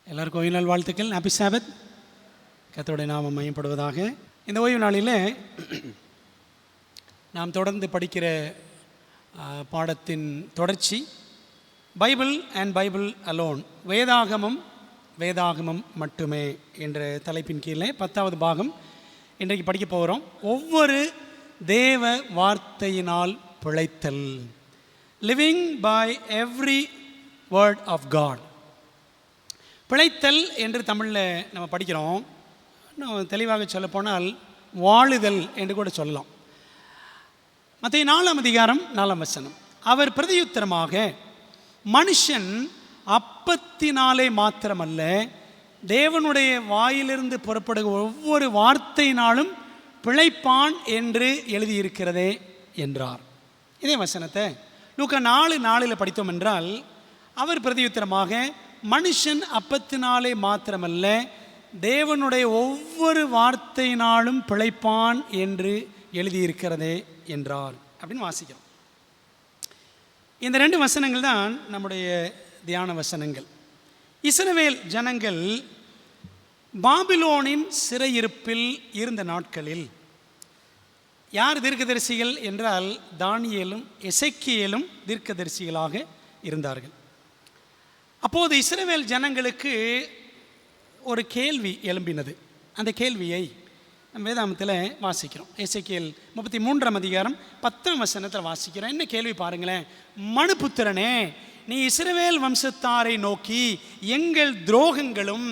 எல்லாருக்கும் ஓய்வு நாள் வாழ்த்துக்கள். ஹாப்பி சாபத். கர்த்தருடைய நாமம் மையப்படுவதாக. இந்த ஓய்வு நாளில் நாம் தொடர்ந்து படிக்கிற பாடத்தின் தொடர்ச்சி பைபிள் அண்ட் பைபிள் அலோன், வேதாகமம் மட்டுமே என்ற தலைப்பின் கீழே 10வது பாகம் இன்றைக்கு படிக்க போகிறோம். ஒவ்வொரு தேவ வார்த்தையினால் பிழைத்தல், living by every word of God. பிழைத்தல் என்று தமிழில் நம்ம படிக்கிறோம். இன்னும் தெளிவாக சொல்லப்போனால் வாழுதல் என்று கூட சொல்லலாம். மத்தேயு 4ஆம் அதிகாரம் 4ஆம் வசனம், அவர் பிரதியுத்தரமாக, மனுஷன் அப்பத்தினாலே மாத்திரமல்ல, தேவனுடைய வாயிலிருந்து புறப்படுகிற ஒவ்வொரு வார்த்தையினாலும் பிழைப்பான் என்று எழுதியிருக்கிறதே என்றார். இதே வசனத்தை லூக்கா 4:4 படித்தோம் என்றால், அவர் பிரதியுத்தரமாக, மனுஷன் அப்பத்தினாலே மாத்திரமல்ல, தேவனுடைய ஒவ்வொரு வார்த்தையினாலும் பிழைப்பான் என்று எழுதியிருக்கிறதே என்றார் அப்படின்னு வாசிக்கிறோம். இந்த 2 வசனங்கள் தான் நம்முடைய தியான வசனங்கள். இஸ்ரவேல் ஜனங்கள் பாபிலோனின் சிறையிருப்பில் இருந்த நாட்களில் யார் தீர்க்கதரிசிகள் என்றால், தானியேலும் எசேக்கியேலும் தீர்க்கதரிசிகளாக இருந்தார்கள். அப்போது இஸ்ரவேல் ஜனங்களுக்கு ஒரு கேள்வி எழும்பினது. அந்த கேள்வியை நம்ம வேதாகமத்தில் வாசிக்கிறோம். எசேக்கியேல் 33ஆம் அதிகாரம் 10ஆம் வசனத்தில் வாசிக்கிறோம். என்ன கேள்வி பாருங்களேன். மனுபுத்திரனே, நீ இஸ்ரவேல் வம்சத்தாரை நோக்கி, எங்கள் துரோகங்களும்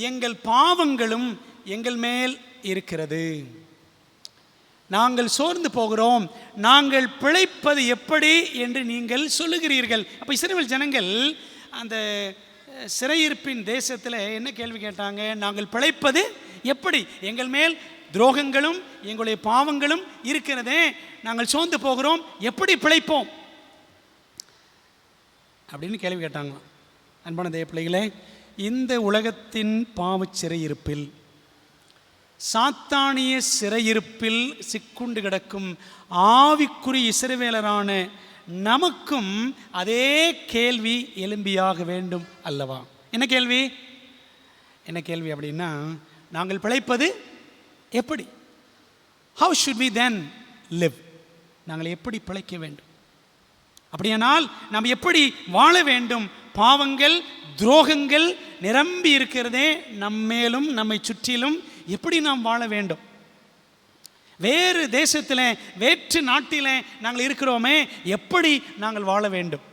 எங்கள் பாவங்களும் எங்கள் மேல் இருக்கிறது, நாங்கள் சோர்ந்து போகிறோம், நாங்கள் பிழைப்பது எப்படி என்று நீங்கள் சொல்லுகிறீர்கள். அப்போ இஸ்ரவேல் ஜனங்கள் அந்த சிறையிருப்பின் தேசத்தில் என்ன கேள்வி கேட்டாங்க? நாங்கள் பிழைப்பது எப்படி? எங்கள் மேல் துரோகங்களும் எங்களுடைய பாவங்களும் இருக்கிறதே, நாங்கள் சோர்ந்து போகிறோம், எப்படி பிழைப்போம் அப்படின்னு கேள்வி கேட்டாங்களாம். அன்பான தேவ பிள்ளைகளே, இந்த உலகத்தின் பாவச் சிறையிருப்பில், சாத்தானிய சிறையிருப்பில் சிக்குண்டு கிடக்கும் ஆவிக்குரிய இஸ்ரவேலரான நமக்கும் அதே கேள்வி எழும்பியாக வேண்டும் அல்லவா? என்ன கேள்வி அப்படின்னா, நாங்கள் பிழைப்பது எப்படி? How should we then live? நாங்கள் எப்படி பிழைக்க வேண்டும்? அப்படியானால் நாம் எப்படி வாழ வேண்டும்? பாவங்கள் துரோகங்கள் நிரம்பி இருக்கிறதே நம்மேலும் நம்மை சுற்றிலும், எப்படி நாம் வாழ வேண்டும்? வேறு தேசத்தில் வேற்று நாட்டில் நாங்கள் இருக்கிறோமே, எப்படி நாங்கள் வாழ வேண்டும்?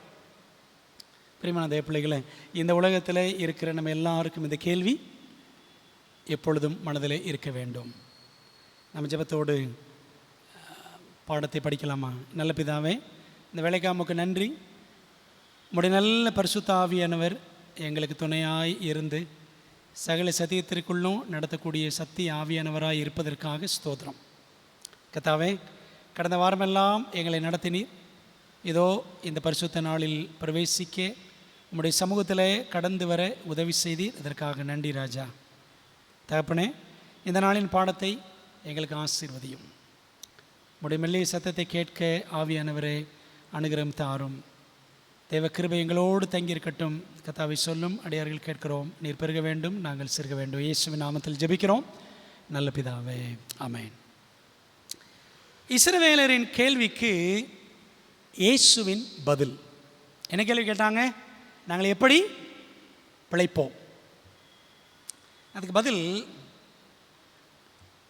பிரியமான தேவ பிள்ளைகளே, இந்த உலகத்தில் இருக்கிற நம்ம எல்லாருக்கும் இந்த கேள்வி எப்பொழுதும் மனதில் இருக்க வேண்டும். நம்ம ஜெபத்தோடு பாடத்தை படிக்கலாமா? நல்ல பிதாவே, இந்த வேலைக்காமுக்கு நன்றி. உம்முடைய நல்ல பரிசுத்த ஆவியானவர் எங்களுக்கு துணையாய் இருந்து சகல சத்தியத்திற்குள்ளும் நடத்தக்கூடிய சத்திய ஆவியானவராய் இருப்பதற்காக ஸ்தோத்திரம். கர்த்தாவே, கடந்த வாரமெல்லாம் எங்களை நடத்தினீர். இதோ இந்த பரிசுத்த நாளில் பிரவேசிக்க உம்முடைய சமூகத்தில் கடந்து வர உதவி செய்தீர். அதற்காக நன்றி ராஜா. தகப்பனே, இந்த நாளின் பாடத்தை எங்களுக்கு ஆசீர்வதியும். உம்முடைய மெல்லிய சத்தத்தை கேட்க ஆவியானவரே அனுகிரகம் தாரும். தேவ கிருபை எங்களோடு தங்கியிருக்கட்டும். கர்த்தாவை சொல்லும் அடியார்கள் கேட்கிறோம். நீர் பெருக வேண்டும், நாங்கள் சிறுக வேண்டும். இயேசுவின் நாமத்தில் ஜெபிக்கிறோம் நல்ல பிதாவே, ஆமென். இஸ்ரவேலரின் கேள்விக்கு இயேசுவின் பதில். என்ன கேள்வி கேட்டாங்க? நாங்கள் எப்படி பிழைப்போம்? அதுக்கு பதில்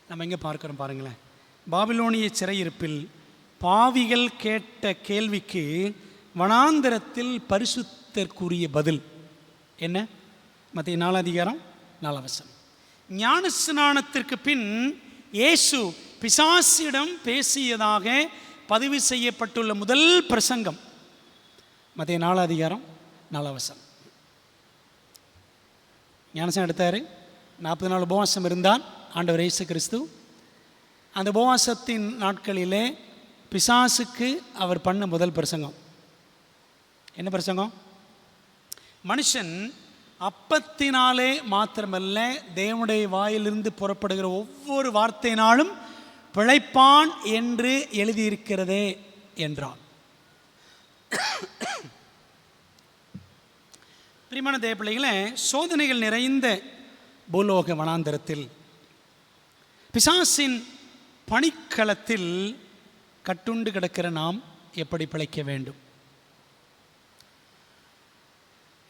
நம்ம எங்கே பார்க்கிறோம் பாருங்களேன். பாபிலோனிய சிறையிருப்பில் பாவிகள் கேட்ட கேள்விக்கு வனாந்தரத்தில் பரிசுத்தற்குரிய பதில் என்ன? மத்தேயு 4 அதிகாரம் 4 வசனம். ஞான ஸ்நானத்திற்கு பின் இயேசு பிசாசிடம் பேசியதாக பதிவு செய்யப்பட்டுள்ள முதல் பிரசங்கம் மத்தேயு 4 அதிகாரம் 4 வசனம். ஞானஸ்நானம் எடுத்தார். 40 நாள் உபவாசம் இருந்தார் ஆண்டவர் இயேசு கிறிஸ்து. அந்த உபவாசத்தின் நாட்களிலே பிசாசுக்கு அவர் பண்ண முதல் பிரசங்கம் என்ன பிரசங்கம்? மனுஷன் அப்பத்தினாலே மாத்திரமல்ல, தேவனுடைய வாயிலிருந்து புறப்படுகிற ஒவ்வொரு வார்த்தையினாலும் பிழைப்பான் என்று எழுதியிருக்கிறதே என்றார். பிரியமான தேவ பிள்ளைகளே, சோதனைகள் நிறைந்த பூலோக வனாந்தரத்தில், பிசாசின் பணிக்களத்தில் கட்டுண்டு கிடக்கிற நாம் எப்படி பிழைக்க வேண்டும்?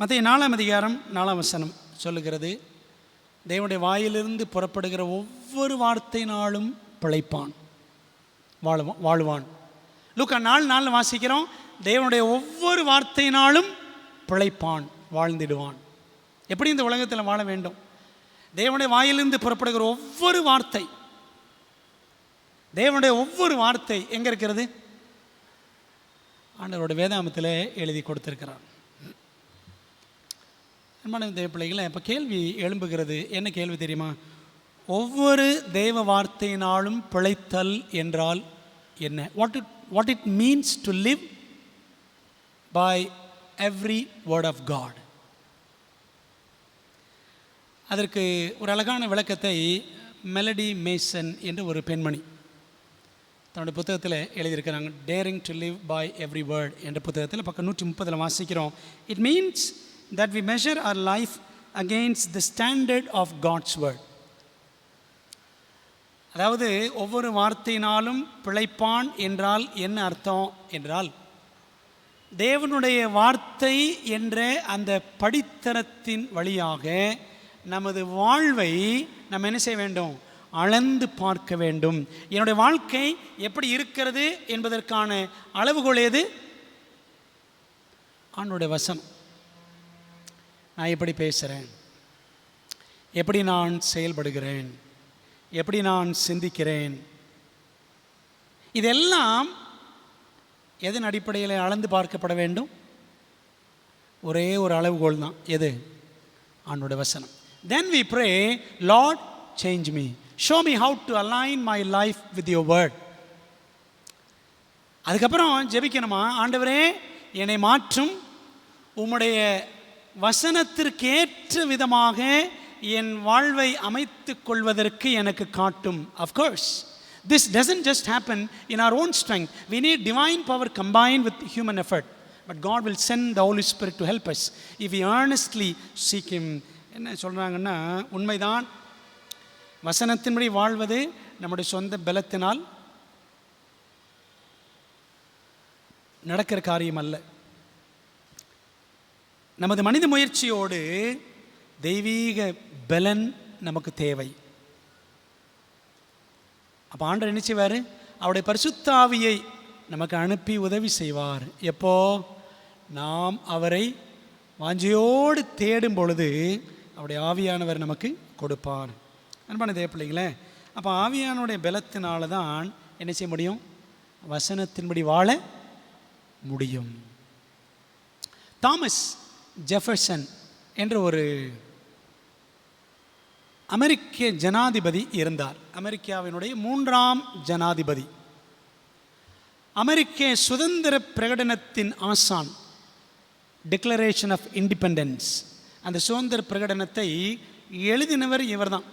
மத்தேயு 4ஆம் அதிகாரம் 4ஆம் வசனம் சொல்லுகிறது, தேவனுடைய வாயிலிருந்து புறப்படுகிற ஒவ்வொரு வார்த்தையினாலும் பிழைப்பான், வாழ்வான். லூக்கா 4:4 வாசிக்கிறோம், தேவனுடைய ஒவ்வொரு வார்த்தையினாலும் பிழைப்பான், வாழ்ந்திடுவான். எப்படி இந்த உலகத்தில் வாழ வேண்டும்? தேவனுடைய வாயிலிருந்து புறப்படுகிற ஒவ்வொரு வார்த்தை, தேவனுடைய ஒவ்வொரு வார்த்தை எங்கே இருக்கிறது? ஆண்டவரோட வேதாமத்தில் எழுதி கொடுத்திருக்கிறார். அன்பான தேவ பிள்ளைகளை, இப்போ கேள்வி எழும்புகிறது. என்ன கேள்வி தெரியுமா? ஒவ்வொரு தேவ வார்த்தையினாலும் பிழைத்தல் என்றால் என்ன? What it means to live by every word of God. அதற்கு ஒரு அழகான விளக்கத்தை மெலடி மேசன் என்று ஒரு பெண்மணி தன்னுடைய புத்தகத்தில் எழுதியிருக்கிறாங்க. Daring to live by every word என்ற புத்தகத்தில் பக்கம் 130 வாசிக்கிறோம். It means that we measure our life against the standard of God's word. அதாவது ஒவ்வொரு வார்த்தையினாலும் பிழைப்பான் என்றால் என்ன அர்த்தம் என்றால், தேவனுடைய வார்த்தை என்ற அந்த படித்தரத்தின் வழியாக நமது வாழ்வை நம்ம என்ன செய்ய வேண்டும்? அளந்து பார்க்க வேண்டும். என்னுடைய வாழ்க்கை எப்படி இருக்கிறது என்பதற்கான அளவுகோல் எது? ஆண்டவருடைய வசனம். நான் எப்படி பேசுகிறேன், எப்படி நான் செயல்படுகிறேன், எப்படி நான் சிந்திக்கிறேன், இதெல்லாம் எதன் அடிப்படையில் அளந்து பார்க்கப்பட வேண்டும்? ஒரே ஒரு அளவுகோல் தான். எது? ஆண்டவருடைய வசனம். Then we pray, Lord, change me. Show me how to align my life with your word. அதுக்கப்புறம் ஜெபிக்கணுமா? ஆண்டவரே, என்னை மாற்றும், உம்முடைய வசனத்திற்கேற்ற விதமாக என் வாழ்வை அமைத்துக் கொள்வதற்கு எனக்கு காட்டும். Of course, this doesn't just happen in our own strength. We need divine power combined with human effort. But God will send the Holy Spirit to help us if we earnestly seek Him. என்ன சொல்கிறாங்கன்னா, உண்மைதான், வசனத்தின்படி வாழ்வது நம்முடைய சொந்த பலத்தினால் நடக்கிற காரியம் அல்ல. நமது மனித முயற்சியோடு தெய்வீக பலன் நமக்கு தேவை. அப்போ ஆண்டவர் என்ன செய்வார்? அவருடைய பரிசுத்த ஆவியை நமக்கு அனுப்பி உதவி செய்வார். எப்போ? நாம் அவரை வாஞ்சையோடு தேடும் பொழுது அவருடைய ஆவியானவர் நமக்கு கொடுப்பார். அன்பான தேவ பிள்ளைங்களே, அப்போ ஆவியானுடைய பலத்தினால தான் என்ன செய்ய முடியும்? வசனத்தின்படி வாழ முடியும். தாமஸ் ஜெஃபர்சன் என்ற ஒரு அமெரிக்க ஜனாதிபதி இருந்தார். அமெரிக்காவினுடைய 3ஆம் ஜனாதிபதி. அமெரிக்க சுதந்திர பிரகடனத்தின் ஆசான், டிக்ளரேஷன் ஆஃப் இண்டிபெண்டன்ஸ், அந்த சுதந்திர பிரகடனத்தை எழுதினவர் இவர்தான்.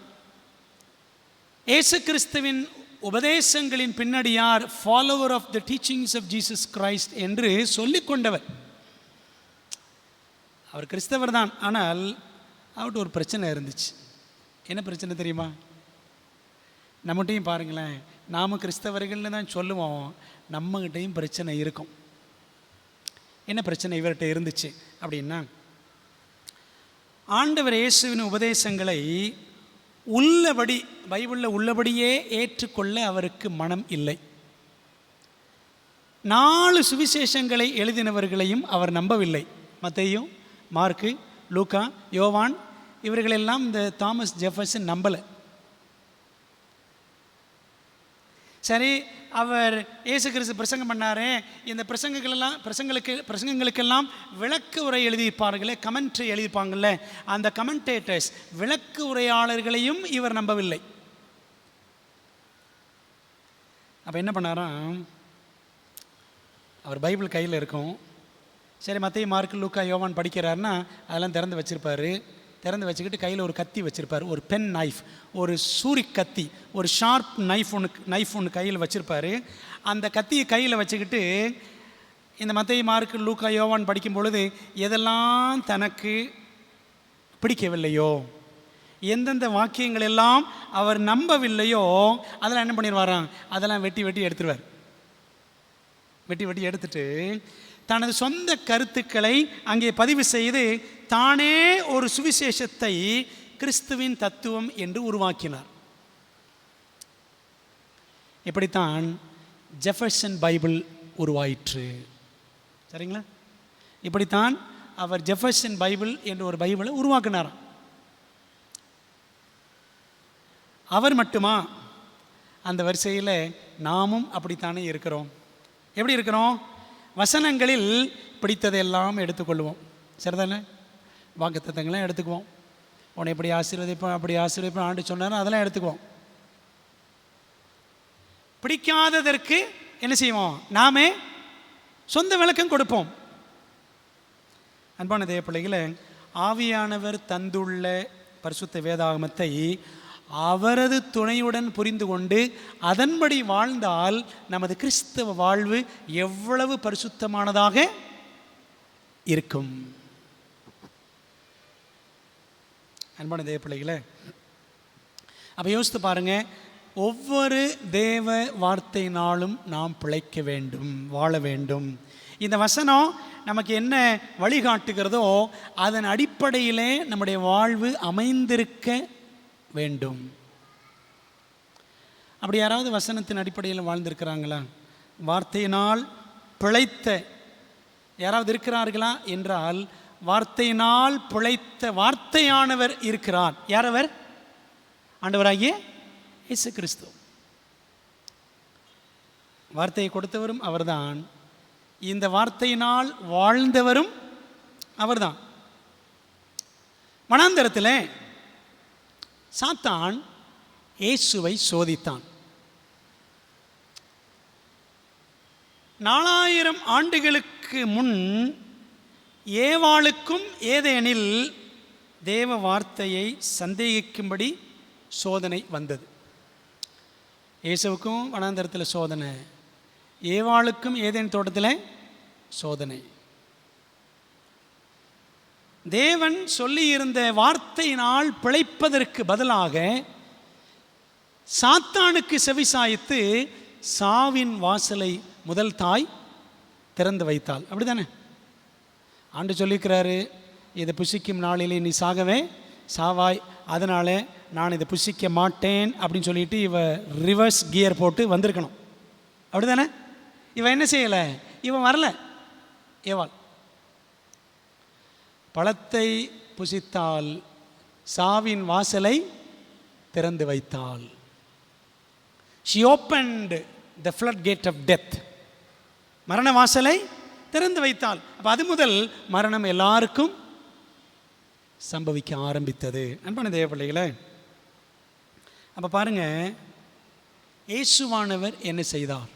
இயேசு கிறிஸ்துவின் உபதேசங்களின் பின்னடியார், follower of the teachings of Jesus Christ என்று சொல்லிக்கொண்டவர். அவர் கிறிஸ்தவர் தான். ஆனால் அவர்கிட்ட ஒரு பிரச்சனை இருந்துச்சு. என்ன பிரச்சனை தெரியுமா? நம்மகிட்டையும் பாருங்களேன், நாம் கிறிஸ்தவர்கள்னு தான் சொல்லுவோம், நம்மகிட்டையும் பிரச்சனை இருக்கும். என்ன பிரச்சனை இவர்கிட்ட இருந்துச்சு அப்படின்னா, ஆண்டவர் இயேசுவின் உபதேசங்களை உள்ளபடி, பைபிளில் உள்ளபடியே ஏற்றுக்கொள்ள அவருக்கு மனம் இல்லை. 4 சுவிசேஷங்களை எழுதினவர்களையும் அவர் நம்பவில்லை. மத்தேயு, மார்க்கு, லூக்கா, யோவான், இவர்களெல்லாம் இந்த தாமஸ் ஜெஃபர்சன் நம்பலை. சரி, அவர் இயேசு கிறிஸ்து பிரசங்கம் பண்ணாரே, இந்த பிரசங்களுக்கெல்லாம் விளக்கு உரை எழுதியிருப்பார்களே, கமெண்ட்ரி எழுதியிருப்பாங்கள்ல, அந்த கமெண்டேட்டர்ஸ், விளக்கு உரையாளர்களையும் இவர் நம்பவில்லை. அப்போ என்ன பண்ணாராம்? அவர் பைபிள் கையில் இருக்கும். சரி, மத்தேயு, மார்க்கு, லூக்கா, யோவான் படிக்கிறாருன்னா அதெல்லாம் திறந்து வச்சுருப்பார். திறந்து வச்சுக்கிட்டு கையில் ஒரு கத்தி வச்சுருப்பார், ஒரு பென் நைஃப், ஒரு சூரி கத்தி, ஒரு ஷார்ப் நைஃப் ஒன்று கையில் வச்சுருப்பார். அந்த கத்தியை கையில் வச்சுக்கிட்டு இந்த மத்தேயு, மார்க்கு, லூக்கா, யோவான் படிக்கும் பொழுது எதெல்லாம் தனக்கு பிடிக்கவில்லையோ, எந்தெந்த வாக்கியங்கள் எல்லாம் அவர் நம்பவில்லையோ அதெல்லாம் என்ன பண்ணிடுவாராம், அதெல்லாம் வெட்டி வெட்டி எடுத்துருவார். வெட்டி வெட்டி எடுத்துட்டு தனது சொந்த கருத்துக்களை அங்கே பதிவு செய்து தானே ஒரு சுவிசேஷத்தை கிறிஸ்துவின் தத்துவம் என்று உருவாக்கினார். இப்படித்தான் ஜெஃபர்சன் பைபிள் உருவாயிற்று. சரிங்களா? இப்படித்தான் அவர் ஜெஃபர்சன் பைபிள் என்று ஒரு பைபிளை உருவாக்கினார். அவர் மட்டுமா? அந்த வரிசையில் நாமும் அப்படித்தானே இருக்கிறோம். எப்படி இருக்கிறோம்? வசனங்களில் பிடித்ததையெல்லாம் எடுத்துக்கொள்வோம். சரிதானே? வாக்குத்தத்தங்கள்லாம் எடுத்துக்குவோம். உன்னை இப்படி ஆசீர்வதிப்போம், அப்படி ஆசீர்வதிப்போம் ஆண்டு சொன்னாலும் அதெல்லாம் எடுத்துக்குவோம். பிடிக்காததற்கு என்ன செய்வோம்? நாமே சொந்த விளக்கம் கொடுப்போம். அன்பான தேவ பிள்ளைகளை, ஆவியானவர் தந்துள்ள பரிசுத்த வேதாகமத்தை அவரது துணையுடன் புரிந்து கொண்டு அதன்படி வாழ்ந்தால் நமது கிறிஸ்தவ வாழ்வு எவ்வளவு பரிசுத்தமானதாக இருக்கும். அன்பான தேவ பிள்ளைகளை, அப்போ யோசித்து பாருங்க, ஒவ்வொரு தேவ வார்த்தையினாலும் நாம் பிழைக்க வேண்டும், வாழ வேண்டும். இந்த வசனம் நமக்கு என்ன வழிகாட்டுகிறதோ அதன் அடிப்படையிலே நம்முடைய வாழ்வு அமைந்திருக்க வேண்டும். அப்படி யாராவது வசனத்தின் அடிப்படையில் வாழ்ந்திருக்கிறாங்களா? வார்த்தையினால் பிழைத்த யாராவது இருக்கிறார்களா என்றால், வார்த்தையினால் பிழைத்த வார்த்தையானவர் இருக்கிறார். யார் அவர்? ஆண்டவராகிய இயேசு கிறிஸ்து. வார்த்தையை கொடுத்தவரும் அவர்தான், இந்த வார்த்தையினால் வாழ்ந்தவரும் அவர்தான். வனாந்தரத்தில் சாத்தான் இயேசுவை சோதித்தான். 4000 ஆண்டுகளுக்கு முன் ஏவாளுக்கும் ஏதேனில் தேவ வார்த்தையை சந்தேகிக்கும்படி சோதனை வந்தது. இயேசுவுக்கும் வனாந்தரத்தில் சோதனை, ஏவாளுக்கும் ஏதேன் தோட்டத்தில் சோதனை. தேவன் சொல்லியிருந்த வார்த்தையினால் பிழைப்பதற்கு பதிலாக சாத்தானுக்கு செவிசாய்த்து சாவின் வாசலை முதல் தாய் திறந்து வைத்தாள். அப்படிதானே? ஆண்டு சொல்லியிருக்கிறாரு, இதை புசிக்கும் நாளிலே நீ சாகவே சாவாய், அதனால நான் இதை புசிக்க மாட்டேன் அப்படின்னு சொல்லிட்டு இவ ரிவர்ஸ் கியர் போட்டு வந்திருக்கணும். அப்படிதானே? இவன் என்ன செய்யலை, இவன் வரல. ஏவாள் பழத்தை புசித்தால் சாவின் வாசலை திறந்து வைத்தாள். She opened the floodgate of death. மரண வாசலை திறந்து வைத்தாள். அப்போ அது முதல் மரணம் எல்லாருக்கும் சம்பவிக்க ஆரம்பித்தது. அன்பான தேவ பிள்ளைகளே, அப்போ பாருங்க, இயேசுவானவர் என்ன செய்தார்?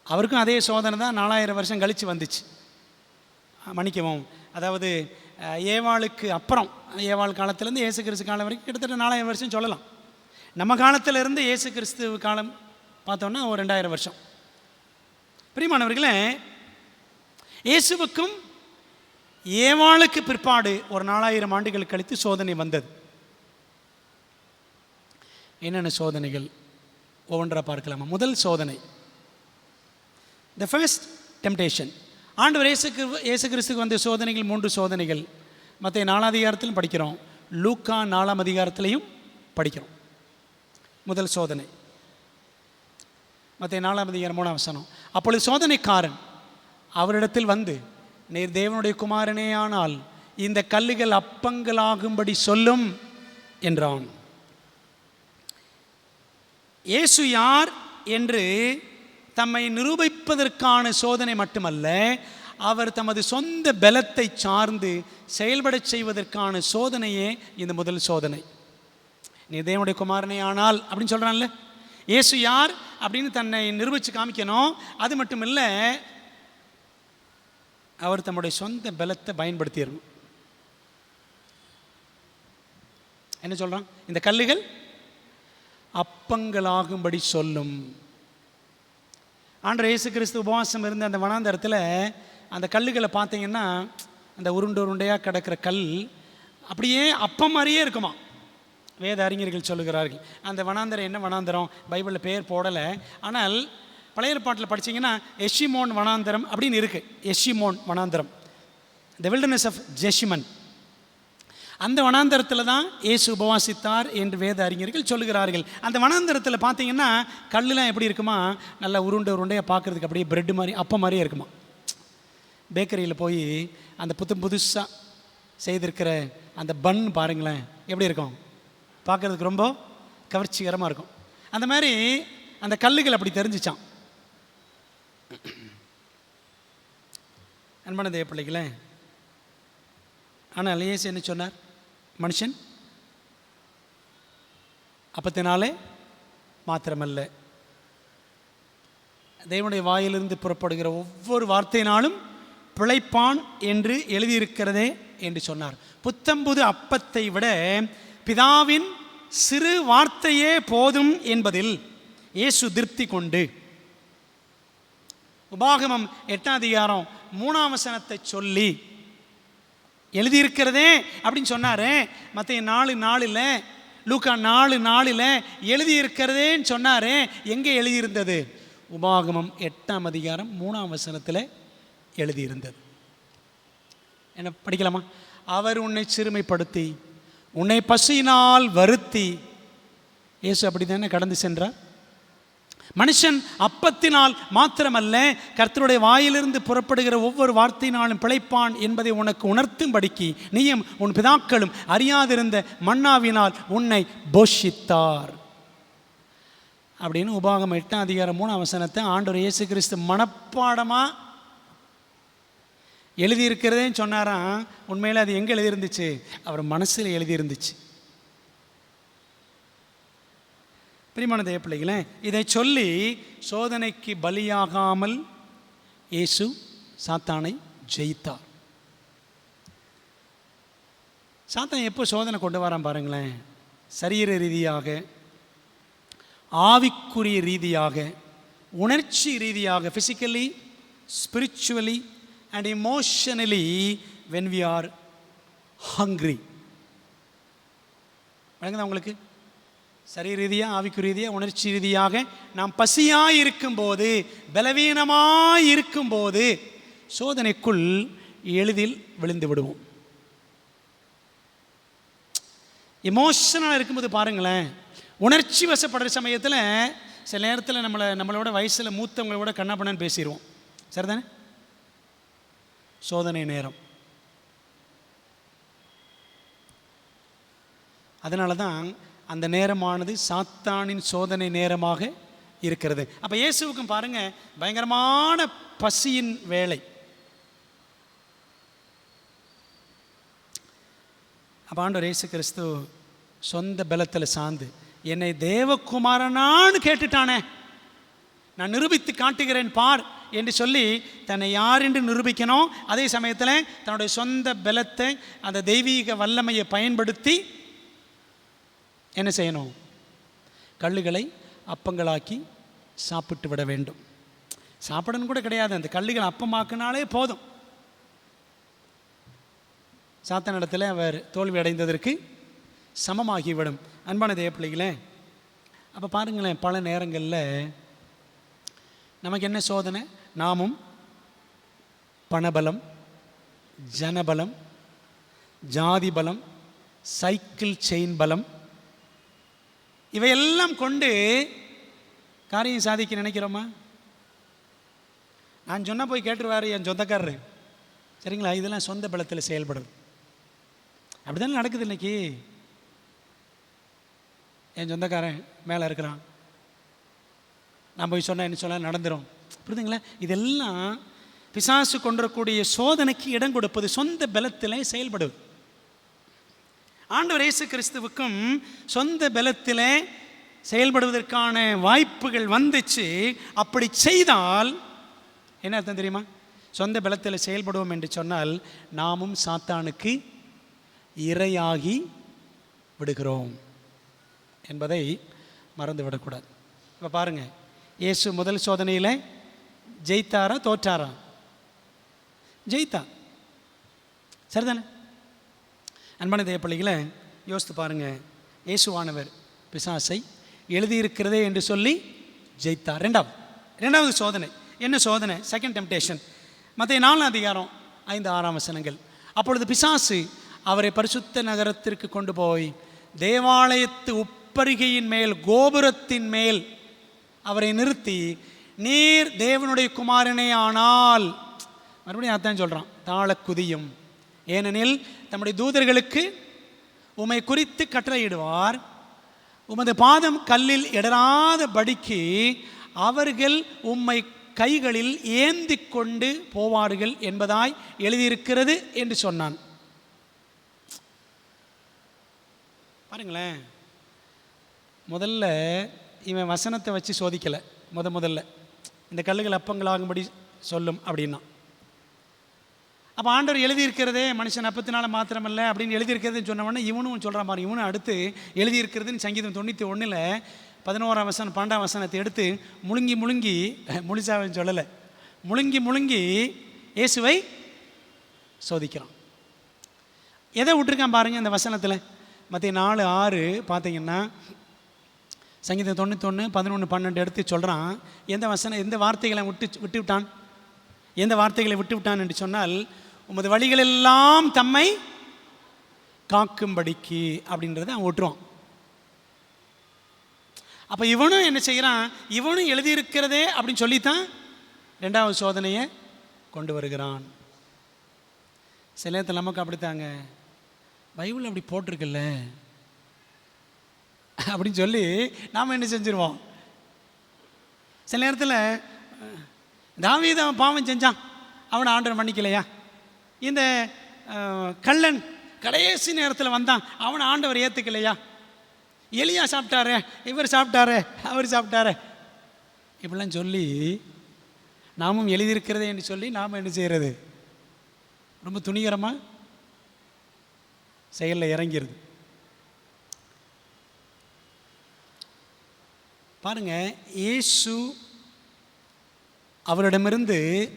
அவருக்கும் அதே சோதனை தான் 4000 வருஷம் கழித்து வந்துச்சு. மன்னிக்கவும், அதாவது ஏவாளுக்கு அப்புறம், ஏவாள் காலத்திலேருந்து இயேசு கிறிஸ்து காலம் வரைக்கும் கிட்டத்தட்ட 4000 வருஷம் சொல்லலாம். நம்ம காலத்திலேருந்து இயேசு கிறிஸ்து காலம் பார்த்தோன்னா ஒரு 2000 வருஷம். பிரியமானவர்களே, இயேசுவுக்கும் ஏவாளுக்கு பிற்பாடு ஒரு 4000 ஆண்டுகள் கழித்து சோதனை வந்தது. என்னென்ன சோதனைகள் ஒவ்வொன்றா பார்க்கலாமா? முதல் சோதனை, த ஃபர்ஸ்ட் டெம்டேஷன். ஆண்டவர் இயேசு கிறிஸ்துக்கு வந்த சோதனைகள் 3 சோதனைகள். மற்ற 4 அதிகாரத்திலும் படிக்கிறோம், லூக்கா 4 அதிகாரத்திலையும் படிக்கிறோம். முதல் சோதனை மற்ற 4 அதிகாரம் 3 வசனம். அப்பொழுது சோதனைக்காரன் அவரிடத்தில் வந்து, நீர் தேவனுடைய குமாரனே ஆனால் இந்த கல்லுகள் அப்பங்களாகும்படி சொல்லும் என்றான். இயேசு யார் என்று தம்மை நிரூபிப்பதற்கான சோதனை மட்டுமல்ல, அவர் தமது சொந்த பலத்தை சார்ந்து செயல்பட செய்வதற்கான சோதனையே இந்த முதல் சோதனை. நீ தேவனுடைய குமாரனே ஆனால் அப்படின்னு சொல்கிறான்ல, இயேசு யார் அப்படின்னு தன்னை நிரூபித்து காமிக்கணும். அது மட்டும் இல்லை, அவர் தம்முடைய சொந்த பலத்தை பயன்படுத்திடணும். என்ன சொல்கிறான்? இந்த கல்லுகள் அப்பங்களாகும்படி சொல்லும். ஆண்டவர் இயேசு கிறிஸ்து உபவாசம் இருந்த அந்த வனாந்தரத்தில் அந்த கல்லுகளை பார்த்தீங்கன்னா அந்த உருண்டையாக கிடக்கிற கல் அப்படியே அப்பம் மாதிரியே இருக்குமா. வேத அறிஞர்கள் சொல்லுகிறார்கள். அந்த வனாந்தரம் என்ன வனாந்தரம் பைபிளில் பேர் போடலை, ஆனால் பழைய ஏற்பாட்டில் படித்தீங்கன்னா எஷிமோன் வனாந்தரம் அப்படின்னு இருக்குது. எஷிமோன் வனாந்தரம், த வில்டர்னஸ் ஆஃப் ஜெஷிமன். அந்த வனாந்தரத்தில் தான் இயேசு உபவாசித்தார் என்று வேத அறிஞர்கள் சொல்லுகிறார்கள். அந்த வனாந்தரத்தில் பார்த்தீங்கன்னா கல்லுலாம் எப்படி இருக்குமா, நல்லா உருண்டையாக பார்க்குறதுக்கு அப்படியே பிரெட் மாதிரி அப்பம் மாதிரியே இருக்குமா. பேக்கரியில் போய் அந்த புதுசாக செய்திருக்கிற அந்த பன் பாருங்களேன் எப்படி இருக்கும், பார்க்குறதுக்கு ரொம்ப கவர்ச்சிகரமாக இருக்கும். அந்த மாதிரி அந்த கல்லுகள் அப்படி தெரிஞ்சிச்சான். அன்பான தேவ பிள்ளைகளே, ஆனால் இயேசு என்ன சொன்னார், மனுஷன் அப்பத்தினாலே மாத்திரமல்ல, தேவனுடைய வாயிலிருந்து புறப்படுகிற ஒவ்வொரு வார்த்தையினாலும் பிழைப்பான் என்று எழுதியிருக்கிறதே என்று சொன்னார். புத்தம்புது அப்பத்தை விட பிதாவின் சிறு வார்த்தையே போதும் என்பதில் இயேசு திருப்தி கொண்டு உபாகமம் 8:3 சொல்லி எழுதியிருக்கிறதே அப்படின்னு சொன்னார். மத்தேயு 4:4 லூக்கா 4:4 எழுதியிருக்கிறதேன்னு சொன்னார். எங்கே எழுதியிருந்தது? உபாகமம் 8:3 எழுதியிருந்தது. என்ன படிக்கலாமா? அவர் உன்னை சிறுமைப்படுத்தி உன்னை பசியினால் வருத்தி, இயேசு அப்படி தானே கடந்து சென்றார். மனுஷன் அப்பத்தினால் மாத்திரமல்ல கர்த்தருடைய வாயிலிருந்து புறப்படுகிற ஒவ்வொரு வார்த்தையினாலும் பிழைப்பான் என்பதை உனக்கு உணர்த்தும்படிக்கு நீயும் உன் பிதாக்களும் அறியாதிருந்த மன்னாவினால் உன்னை போஷித்தார் அப்படின்னு உபாகமம் 8:3 ஆண்டவர் இயேசு கிறிஸ்து மனப்பாடமாக எழுதியிருக்கிறதேன்னு சொன்னாராம். உண்மையில் அது எங்கே எழுதியிருந்துச்சு? அவர் மனசில் எழுதியிருந்துச்சு. பிரியமான தேவ பிள்ளைகளே, இதை சொல்லி சோதனைக்கு பலியாகாமல் இயேசு சாத்தானை ஜெயித்தார். சாத்தான் எப்போ சோதனை கொண்டு வரான் பாருங்களேன், சரீர ரீதியாக, ஆவிக்குரிய ரீதியாக, உணர்ச்சி ரீதியாக, physically, spiritually and emotionally when we are hungry. வணங்குதா உங்களுக்கு? சரீர ரீதியாக, ஆவிக்கு ரீதியாக, உணர்ச்சி ரீதியாக நாம் பசியாக இருக்கும்போது, பலவீனமாக இருக்கும்போது சோதனைக்குள் எளிதில் விழுந்து விடுவோம். எமோஷனலாக இருக்கும்போது பாருங்களேன், உணர்ச்சி வசப்படுற சமயத்தில் சில நேரத்தில் நம்மளோட வயசில் மூத்தவங்களோட கண்ணாப்பண்ணான்னு பேசிடுவோம். சரிதானே? சோதனை நேரம். அதனால தான் அந்த நேரமானது சாத்தானின் சோதனை நேரமாக இருக்கிறது. அப்போ இயேசுவுக்கும் பாருங்க பயங்கரமான பசியின் வேளை. அப்போ ஆண்டவர் இயேசு கிறிஸ்து சொந்த பலத்தில் சார்ந்து என்னை தேவகுமாரனான்னு கேட்டுட்டானே, நான் நிரூபித்து காட்டுகிறேன் பார் என்று சொல்லி தன்னை யார் என்று நிரூபிக்கணும். அதே சமயத்தில் தன்னுடைய சொந்த பலத்தை, அந்த தெய்வீக வல்லமையை பயன்படுத்தி என்ன செய்யணும்? கல்லுகளை அப்பங்களாக்கி சாப்பிட்டு விட வேண்டும். சாப்பிடணும் கூட கிடையாது, அந்த கல்லுகள் அப்பமாக்கினாலே போதும். சாத்தானிடத்தில் அவர் தோல்வி அடைந்ததற்கு சமமாகிவிடும். அன்பான தேவ பிள்ளைகளே, அப்போ பாருங்களேன், பல நேரங்களில் நமக்கு என்ன சோதனை? நாமும் பணபலம், ஜனபலம், ஜாதி பலம், சைக்கிள் செயின் பலம், இவையெல்லாம் கொண்டு காரியம் சாதிக்க நினைக்கிறோமா? நான் சொன்னால் போய் கேட்டுருவார் என் சொந்தக்காரரு, சரிங்களா? இதெல்லாம் சொந்த பலத்தில் செயல்படுது. அப்படி தானே நடக்குது இன்னைக்கு. என் சொந்தக்காரன் மேலே இருக்கிறான், நான் போய் சொன்னால் என்ன சொல்ல நடந்துடும். புரியுதுங்களா? இதெல்லாம் பிசாசு கொண்டிருக்கக்கூடிய சோதனைக்கு இடம் கொடுப்பது, சொந்த பலத்தில் செயல்படுவது. ஆண்டவர் இயேசு கிறிஸ்துவுக்கும் சொந்த பலத்தில் செயல்படுவதற்கான வாய்ப்புகள் வந்துச்சு. அப்படி செய்தால் என்ன அர்த்தம் தெரியுமா? சொந்த பலத்தில் செயல்படுவோம் என்று சொன்னால் நாமும் சாத்தானுக்கு இரையாகி விடுகிறோம் என்பதை மறந்துவிடக்கூடாது. இப்போ பாருங்கள், இயேசு முதல் சோதனையில் ஜெயித்தாரா தோற்றாரா? ஜெயித்தார். சரிதானே? அன்பான தேவ பிள்ளைகளை யோசித்து பாருங்கள். இயேசுவானவர் பிசாசை எழுதியிருக்கிறதே என்று சொல்லி ஜெயித்தார். ரெண்டாவது சோதனை. என்ன சோதனை? Second temptation. மத்தேயு 4:5-6 அப்பொழுது பிசாசு அவரை பரிசுத்த நகரத்திற்கு கொண்டு போய் தேவாலயத்து உப்பரிகையின் மேல், கோபுரத்தின் மேல் அவரை நிறுத்தி, நீர் தேவனுடைய குமாரனே ஆனால், மறுபடியும் அதான் சொல்கிறான், தாழ குதியும். ஏனெனில் தம்முடைய தூதர்களுக்கு உம்மை குறித்து கட்டளையிடுவார், உமது பாதம் கல்லில் இடராத படிக்கு அவர்கள் உம்மை கைகளில் ஏந்தி கொண்டு போவார்கள் என்பதாய் எழுதியிருக்கிறது என்று சொன்னான். பாருங்களேன், முதல்ல இவன் வசனத்தை வச்சு சோதிக்கலை. முதல்ல இந்த கல்லுகள் அப்பங்களாகும்படி சொல்லும் அப்படின்னா, அப்போ ஆண்டவர் எழுதியிருக்கிறதே மனுஷன் அப்பத்தினால மாத்திரமல்ல அப்படின்னு எழுதியிருக்கிறதுன்னு சொன்ன உடனே இவனும் சொல்கிறான் பாரு. இவனும் அடுத்து எழுதியிருக்கிறதுன்னு சங்கீதம் 91 11 12 எடுத்து முழுசாவன் சொல்லலை, முழுங்கி இயேசுவை சோதிக்கிறான். எதை விட்டுருக்கான் பாருங்கள் அந்த வசனத்தில். மத்தேயு 4:6 பார்த்தீங்கன்னா, சங்கீதம் 91 11 12 எடுத்து சொல்கிறான். எந்த வார்த்தைகளை விட்டு விட்டான்? எந்த வார்த்தைகளை விட்டு விட்டான் என்று சொன்னால், உமது வழிகளெல்லாம் தம்மை காக்கும்படிக்கு அப்படின்றத அவன் விட்டுருவான். அப்போ இவனும் என்ன செய்கிறான்? இவனும் எழுதியிருக்கிறதே அப்படின்னு சொல்லித்தான் ரெண்டாவது சோதனையை கொண்டு வருகிறான். சில நேரத்தில் நமக்கு அப்படித்தாங்க, பைபிள் அப்படி போட்டிருக்குல்ல அப்படின்னு சொல்லி நாம் என்ன செஞ்சிருவோம். சில நேரத்தில் தாவீது அவன் பாவம் செஞ்சான், அவனை ஆண்டவர் மன்னிக்கலையா? இந்த கள்ளன் கடைசி நேரத்தில் வந்தான், அவனை ஆண்டவர் ஏற்றுக்கலையா? எலியா சாப்பிட்டாரு, இவர் சாப்பிட்டாரு, அவர் சாப்பிட்டாரு, இப்படிலாம் சொல்லி நாமும் எழுதியிருக்கிறதே என்று சொல்லி நாம் என்ன செய்கிறது? ரொம்ப துணிகரமாக செயலில் இறங்கிறது. பாருங்க,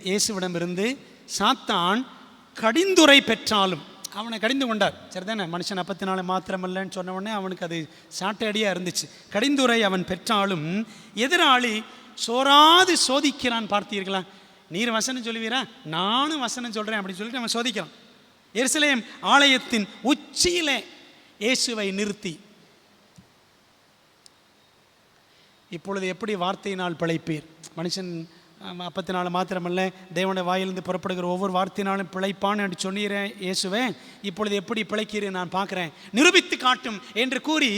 இயேசுவிடமிருந்து சாத்தான் கடிந்துரை பெற்றாலும் அவனை கடிந்து கொண்டார். சரிதானே? மனுஷன் அப்பத்தினால மாத்திரமல்லன்னு சொன்ன உடனே அவனுக்கு அது சாட்டையடியாக இருந்துச்சு. கடிந்துரை அவன் பெற்றாலும் எதிராளி சோராது சோதிக்கிறான். பார்த்தீர்களா? நீர் வசனம் சொல்லுவீரா, நானும் வசனம் சொல்கிறேன் அப்படின்னு சொல்லிட்டு அவன் சோதிக்கிறான். எருசலேம் ஆலயத்தின் உச்சியிலே இயேசுவை நிறுத்தி, இப்பொழுது எப்படி வார்த்தையினால் பிழைப்பீர்? மனுஷன் அப்பத்தினால மாத்திரமல்ல, தேவனுடைய வாயிலிருந்து புறப்படுகிற ஒவ்வொரு வார்த்தையினாலும் பிழைப்பான்னு என்று சொன்னீரேன் இயேசுவே, இப்பொழுது எப்படி பிழைக்கிறேன் நான் பார்க்குறேன், நிரூபித்து காட்டும் என்று கூறி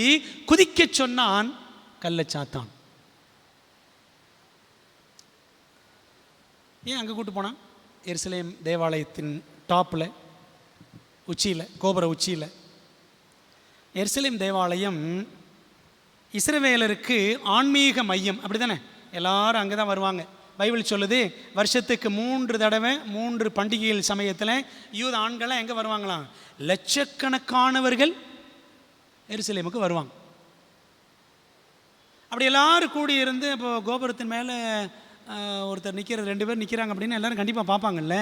குதிக்க சொன்னான் கள்ளச்சாத்தான். ஏன் அங்கே கூட்டு போனான்? எருசலேம் தேவாலயத்தின் டாப்பில், உச்சியில், கோபுர உச்சியில். எருசலேம் தேவாலயம் இஸ்ரவேலருக்கு ஆன்மீக மையம், அப்படி தானே? எல்லாரும் அங்கே தான் வருவாங்க. பைபிள் சொல்லுது, வருஷத்துக்கு 3 தடவை 3 பண்டிகைகள் சமயத்தில் யூத ஆண்களை எங்கே வருவாங்களாம்? லட்சக்கணக்கானவர்கள் எருசலேமுக்கு வருவாங்க. அப்படி எல்லாரும் கூடி இருந்து இப்போ கோபுரத்தின் மேலே ஒருத்தர் நிற்கிறது, 2 பேர் நிற்கிறாங்க அப்படின்னு எல்லாரும் கண்டிப்பாக பார்ப்பாங்கல்ல.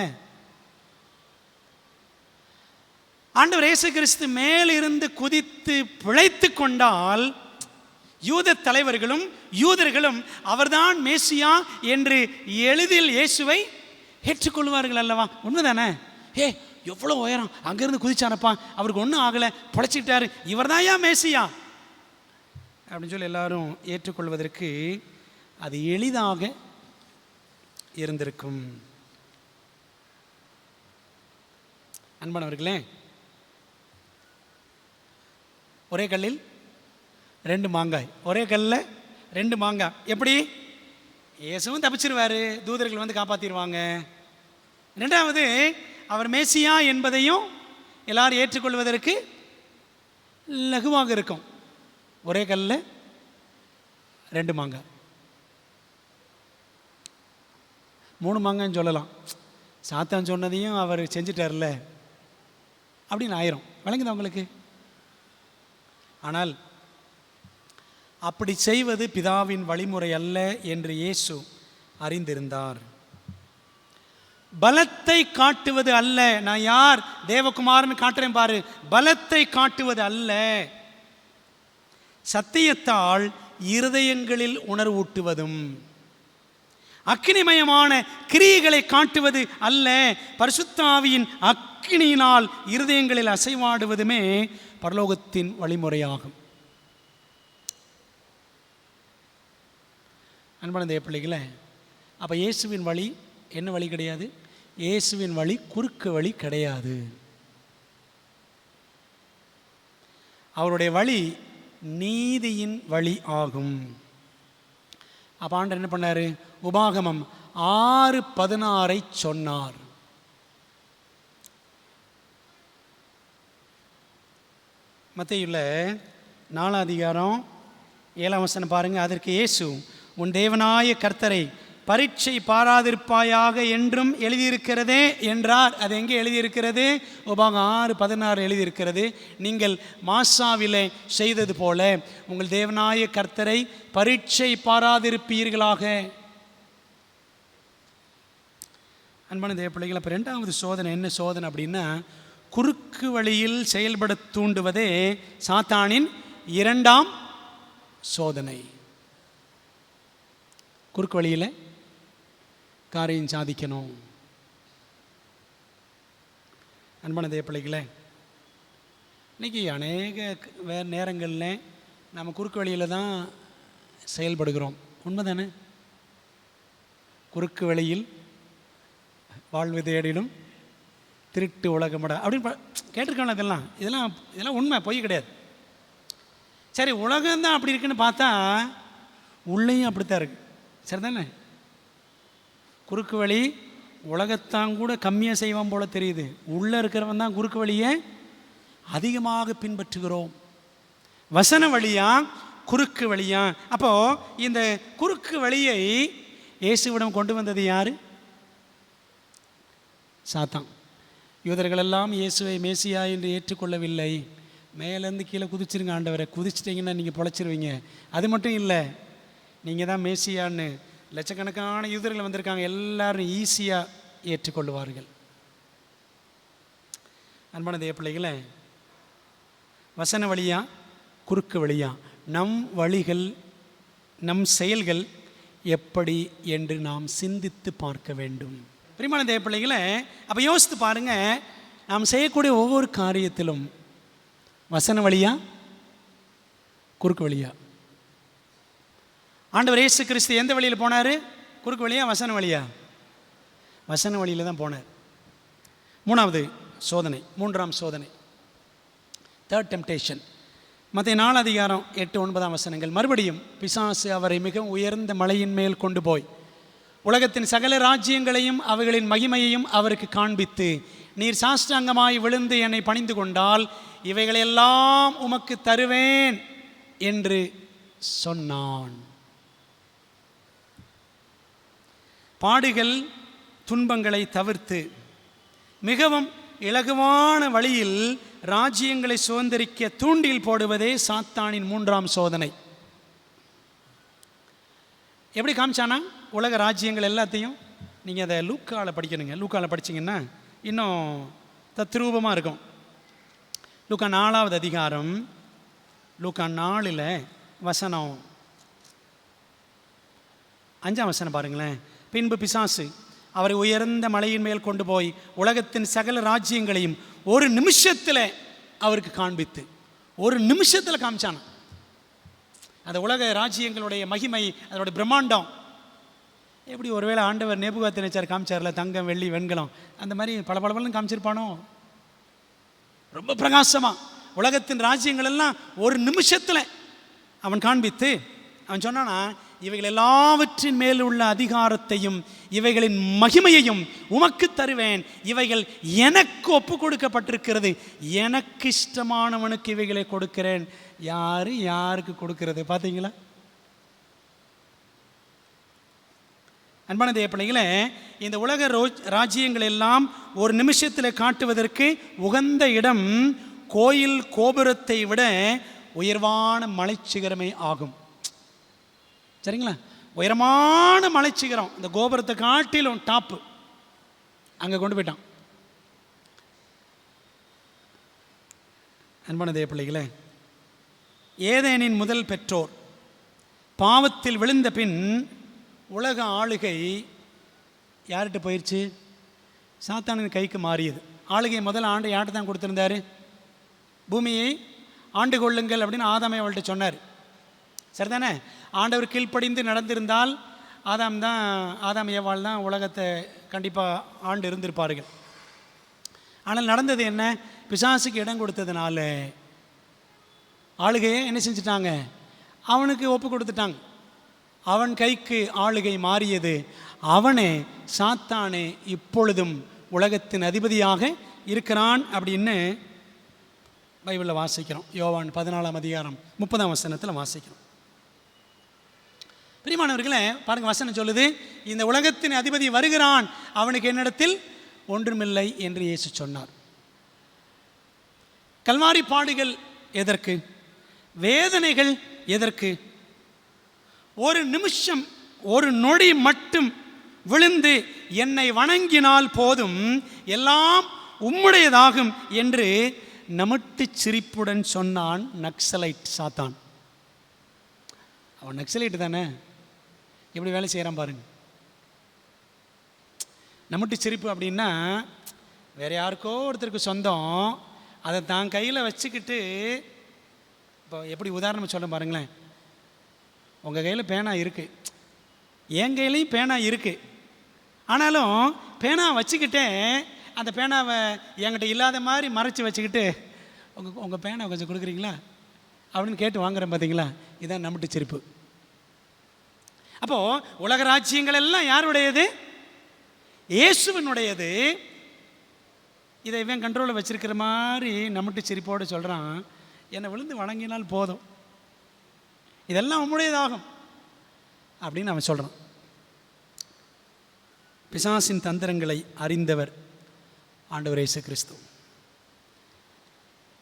ஆண்டவர் இயேசு கிறிஸ்து மேலிருந்து குதித்து பிழைத்து கொண்டால் யூத தலைவர்களும் யூதர்களும் அவர்தான் மேசியா என்று எளிதில் இயேசுவை ஏற்றுக்கொள்வார்கள் அல்லவா? உண்மைதானே? எவ்வளோ உயரம், அங்கேருந்து குதிச்சானப்பா, அவருக்கு ஒன்றும் ஆகலை, பிழைச்சிட்டாரு, இவர்தாயா மேசியா அப்படின்னு சொல்லி எல்லாரும் ஏற்றுக்கொள்வதற்கு அது எளிதாக இருந்திருக்கும். அன்பானவர்களே, ஒரே கல்லில் 2 மாங்காய், ஒரே கல்லில் 2 மாங்காய். எப்படி? இயேசுவும் தப்பிச்சிருவார், தூதர்கள் வந்து காப்பாற்றிடுவாங்க. ரெண்டாவது, அவர் மேசியா என்பதையும் எல்லாரும் ஏற்றுக்கொள்வதற்கு லகுவாக இருக்கும். ஒரே கல்லில் 2 மாங்காய், 3 மாங்காய்ன்னு சொல்லலாம். சாத்தான் சொன்னதையும் அவர் செஞ்சிட்டார்ல அப்படின்னு ஆயிரும். விளங்குதா உங்களுக்கு? ஆனால் அப்படி செய்வது பிதாவின் வழிமுறை அல்ல என்று இயேசு அறிந்திருந்தார். பலத்தை காட்டுவது அல்ல, நான் யார், தேவகுமாரன் காட்டுறேன் பாரு, பலத்தை காட்டுவது அல்ல, சத்தியத்தால் இருதயங்களில் உணர்வூட்டுவதும் அக்கினிமயமான கிரியைகளை காட்டுவது அல்ல, பரிசுத்த ஆவியின் அக்கினியினால் இருதயங்களில் அசைவாடுவதுமே பரலோகத்தின் வழிமுறையாகும். அன்பான தேவ பிள்ளைகளே, அப்போ இயேசுவின் வழி என்ன வழி கிடையாது? இயேசுவின் வழி குறுக்கு வழி கிடையாது. அவருடைய வழி நீதியின் வழி ஆகும். அப்போ ஆண்டவர் என்ன பண்ணார்? உபாகமம் 6:16 சொன்னார். மத்தேயுல 4 அதிகாரம் 7 வசனம் பாருங்க. அதற்கு இயேசு, உன் தேவனாய கர்த்தரை பரீட்சை பாராதிருப்பாயாக என்றும் எழுதியிருக்கிறதே என்றார். அது எங்கே எழுதியிருக்கிறது? உபாகம் 6:16 எழுதியிருக்கிறது. நீங்கள் மாசாவிலே செய்தது போல உங்கள் தேவனாய கர்த்தரை பரீட்சை பாராதிருப்பீர்களாக. அன்பான தேவ பிள்ளைகள், அப்போ 2வது சோதனை என்ன சோதனை அப்படின்னா, குறுக்கு வழியில் செயல்பட தூண்டுவதே சாத்தானின் 2ஆம் சோதனை. குறுக்கு வழியில் காரியம் சாதிக்கணும். அன்பான தேவ பிள்ளைகளே, இன்றைக்கி அநேக நேரங்களில் நம்ம குறுக்கு வழியில் தான் செயல்படுகிறோம். உண்மைதானே? குறுக்கு வழியில் வாழ்வு தேடிடும் திருட்டு உலகமட அப்படின்னு கேட்டிருக்காங்க. இதெல்லாம் உண்மை, பொய் கிடையாது. சரி, உலகம்தான் அப்படி இருக்குன்னு பார்த்தா உள்ளேயும் அப்படித்தான் இருக்குது. சரிதானே? குறுக்கு வழி உலகத்தான் கூட கம்மியாக செய்வான் போல தெரியுது. உள்ளே இருக்கிறவன் தான் குறுக்கு வழியை அதிகமாக பின்பற்றுகிறோம். வசன வழியா குறுக்கு வழியா? அப்போது இந்த குறுக்கு வழியை இயேசுவிடம் கொண்டு வந்தது யார்? சாத்தான். யூதர்களெல்லாம் இயேசுவை மேசியா என்று ஏற்றுக்கொள்ளவில்லை. மேலேருந்து கீழே குதிச்சிருங்க ஆண்டவரை, குதிச்சிட்டிங்கன்னா நீங்கள் பொழைச்சிருவீங்க. அது மட்டும் இல்லை, நீங்கள் தான் மேசியான்னு லட்சக்கணக்கான யூதர்கள் வந்திருக்காங்க, எல்லாரும் ஈஸியாக ஏற்றுக்கொள்வார்கள். அன்பான தேவ பிள்ளைகளே, வசன வழியா குறுக்கு வழியா? நம் வழிகள், நம் செயல்கள் எப்படி என்று நாம் சிந்தித்து பார்க்க வேண்டும். பிரியமான தேவ பிள்ளைகளே, அப்போ யோசித்து பாருங்கள், நாம் செய்யக்கூடிய ஒவ்வொரு காரியத்திலும் வசன வழியா குறுக்கு வழியா? ஆண்டவர் இயேசு கிறிஸ்து எந்த வழியில் போனார்? குறுக்கு வழியா வசன வழியா? வசன வழியில் தான் போனார். 3வது சோதனை, 3ஆம் சோதனை, 3rd டெம்டேஷன். மத்தேயு 4 அதிகாரம் 8-9 வசனங்கள். மறுபடியும் பிசாசு அவரை மிக உயர்ந்த மலையின் மேல் கொண்டு போய் உலகத்தின் சகல ராஜ்யங்களையும் அவைகளின் மகிமையையும் அவருக்கு காண்பித்து, நீர் சாஷ்டாங்கமாய் விழுந்து என்னை பணிந்து கொண்டால் இவைகளெல்லாம் உமக்கு தருவேன் என்று சொன்னான். பாடுகள் துன்பங்களை தவிர்த்து மிகவும் இலகுவான வழியில் ராஜ்யங்களை சுதந்திரிக்க தூண்டில் போடுவதே சாத்தானின் 3ஆம் சோதனை. எப்படி காமிச்சானா? உலக ராஜ்யங்கள் எல்லாத்தையும் நீங்கள் அதை லூக்காவில் படிக்கணுங்க. லூக்காவில் படிச்சிங்கன்னா இன்னும் தத்ரூபமாக இருக்கும். லூக்கா 4வது அதிகாரம், லூக்கா 4 வசனம் 5 வசனம் பாருங்களேன். பின்பு பிசாசு அவரை உயர்ந்த மலையின் மேல் கொண்டு போய் உலகத்தின் சகல ராஜ்யங்களையும் ஒரு நிமிஷத்தில் அவருக்கு காண்பித்து, ஒரு நிமிஷத்தில் காமிச்சான அந்த உலக ராஜ்யங்களுடைய மகிமை, அதனுடைய பிரம்மாண்டம். எப்படி ஒருவேளை ஆண்டவர் நேபுகாத்நேச்சார் காமிச்சார்ல, தங்கம் வெள்ளி வெண்கலம், அந்த மாதிரி பளபளன்னு காமிச்சிருப்பானோ? ரொம்ப பிரகாசமாக உலகத்தின் ராஜ்யங்கள் எல்லாம் ஒரு நிமிஷத்தில் அவன் காண்பித்து அவன் சொன்னானா, இவைகள் எல்லாவற்றின் மேல் உள்ள அதிகாரத்தையும் இவைகளின் மகிமையையும் உமக்கு தருவேன், இவைகள் எனக்கு ஒப்பு கொடுக்கப்பட்டிருக்கிறது, எனக்கு இஷ்டமானவனுக்கு இவைகளை கொடுக்கிறேன். யாருக்கு கொடுக்கிறது பார்த்தீங்களா? அன்பான தேவ பிள்ளைகளே, இந்த உலக ராஜ்யங்கள் எல்லாம் ஒரு நிமிஷத்தில் காட்டுவதற்கு உகந்த இடம் கோயில் கோபுரத்தை விட உயர்வான மலைச்சிகரமே ஆகும். சரிங்களா? உயரமான மலைச்சிகரம், இந்த கோபுரத்தை காட்டிலும் டாப்பு, அங்கே கொண்டு போயிட்டான். அன்பான தேவ பிள்ளைகளே, ஏதேனின் முதல் பெற்றோர் பாவத்தில் விழுந்த பின் உலக ஆளுகை யார்கிட்ட போயிடுச்சு? சாத்தானின் கைக்கு மாறியது. ஆளுகை முதல் ஆண்டு யார்கிட்ட தான் கொடுத்துருந்தாரு? பூமியை ஆண்டு கொள்ளுங்கள் அப்படின்னு ஆதாமை அவள்கிட்ட சொன்னார். சரிதானே? ஆண்டவர் கீழ்ப்படிந்து நடந்திருந்தால் ஆதாம் ஏவாள் தான் உலகத்தை கண்டிப்பாக ஆண்டு இருந்திருப்பார்கள். ஆனால் நடந்தது என்ன? பிசாசுக்கு இடம் கொடுத்ததுனால ஆளுகையை என்ன செஞ்சிட்டாங்க? அவனுக்கு ஒப்பு கொடுத்துட்டாங்க. அவன் கைக்கு ஆளுகை மாறியது. அவனே சாத்தானே இப்பொழுதும் உலகத்தின் அதிபதியாக இருக்கிறான் அப்படின்னு பைபிளில் வாசிக்கிறோம். யோவான் 14ஆம் அதிகாரம் 30ஆம் வசனத்தில் வாசிக்கிறோம். பிரியமானவர்களே, பாருங்க, வசனம் சொல்லுது, இந்த உலகத்தின் அதிபதி வருகிறான், அவனுக்கு என்னிடத்தில் ஒன்றுமில்லை என்று இயேசு சொன்னார். கல்வாரி பாடுகள் எதற்கு? வேதனைகள் எதற்கு? ஒரு நிமிஷம், ஒரு நொடி மட்டும் விழுந்து என்னை வணங்கினால் போதும், எல்லாம் உம்முடையதாகும் என்று நமட்டு சிரிப்புடன் சொன்னான் நக்சலைட் சாத்தான். அவன் நக்சலைட் தானே, எப்படி வேலை செய்கிறான் பாருங்க. நமட்டு சிரிப்பு அப்படின்னா வேறு யாருக்கோ ஒருத்தருக்கு சொந்தம், அதை தான் கையில் வச்சுக்கிட்டு, இப்போ எப்படி உதாரணம் சொல்ல பாருங்களேன். உங்கள் கையில் பேனா இருக்குது, என் கையிலையும் பேனா இருக்குது. ஆனாலும் பேனா வச்சுக்கிட்டே அந்த பேனாவை என்கிட்ட இல்லாத மாதிரி மறைச்சி வச்சுக்கிட்டு உங்கள் பேனா கொஞ்சம் கொடுக்குறீங்களா அப்படின்னு கேட்டு வாங்குறேன். பார்த்தீங்களா? இதான் நமட்டு சிரிப்பு. அப்போது உலக ராஜ்யங்கள் எல்லாம் யாருடையது? இயேசுவினுடையது. இதை இவன் கண்ட்ரோலில் வச்சிருக்கிற மாதிரி நமட்டு சிரிப்போடு சொல்கிறான், என்னை விழுந்து வணங்கினால் போதும், இதெல்லாம் உம்முடையதாகும் அப்படின்னு அவன் சொல்கிறான். பிசாசின் தந்திரங்களை அறிந்தவர் ஆண்டவர் இயேசு கிறிஸ்து.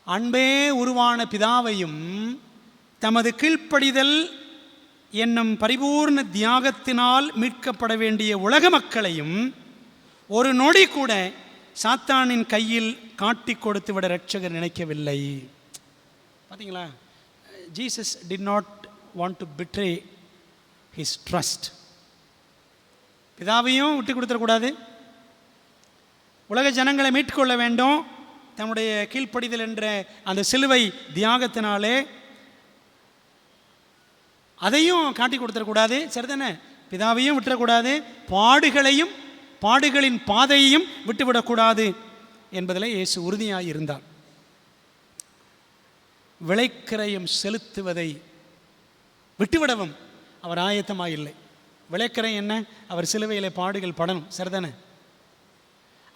அன்பே உருவான பிதாவையும் தமது கீழ்ப்படிதல் என்னும் பரிபூர்ண தியாகத்தினால் மீட்கப்பட வேண்டிய உலக மக்களையும் ஒரு நொடி கூட சாத்தானின் கையில் காட்டி கொடுத்து விட ரட்சகர் நினைக்கவில்லை. பார்த்தீங்களா? Jesus did not want to betray his trust. பிதாவையும் விட்டு கொடுத்துடக்கூடாது, உலக ஜனங்களை மீட்கொள்ள வேண்டும். தன்னுடைய கீழ்ப்படிதல் என்ற அந்த சிலுவை தியாகத்தினாலே அதையும் காட்டி கொடுத்துடக்கூடாது. சரிதானே? பிதாவையும் விட்டுறக்கூடாது, பாடுகளின் பாதையையும் விட்டுவிடக்கூடாது என்பதில் இயேசு உறுதியாக இருந்தார். விளைக்கிரயம் செலுத்துவதை விட்டுவிடவும் அவர் ஆயத்தமாக இல்லை. விளைக்கிரயம் என்ன? அவர் சிலுவையில் பாடுகள் படணும். சரிதானே?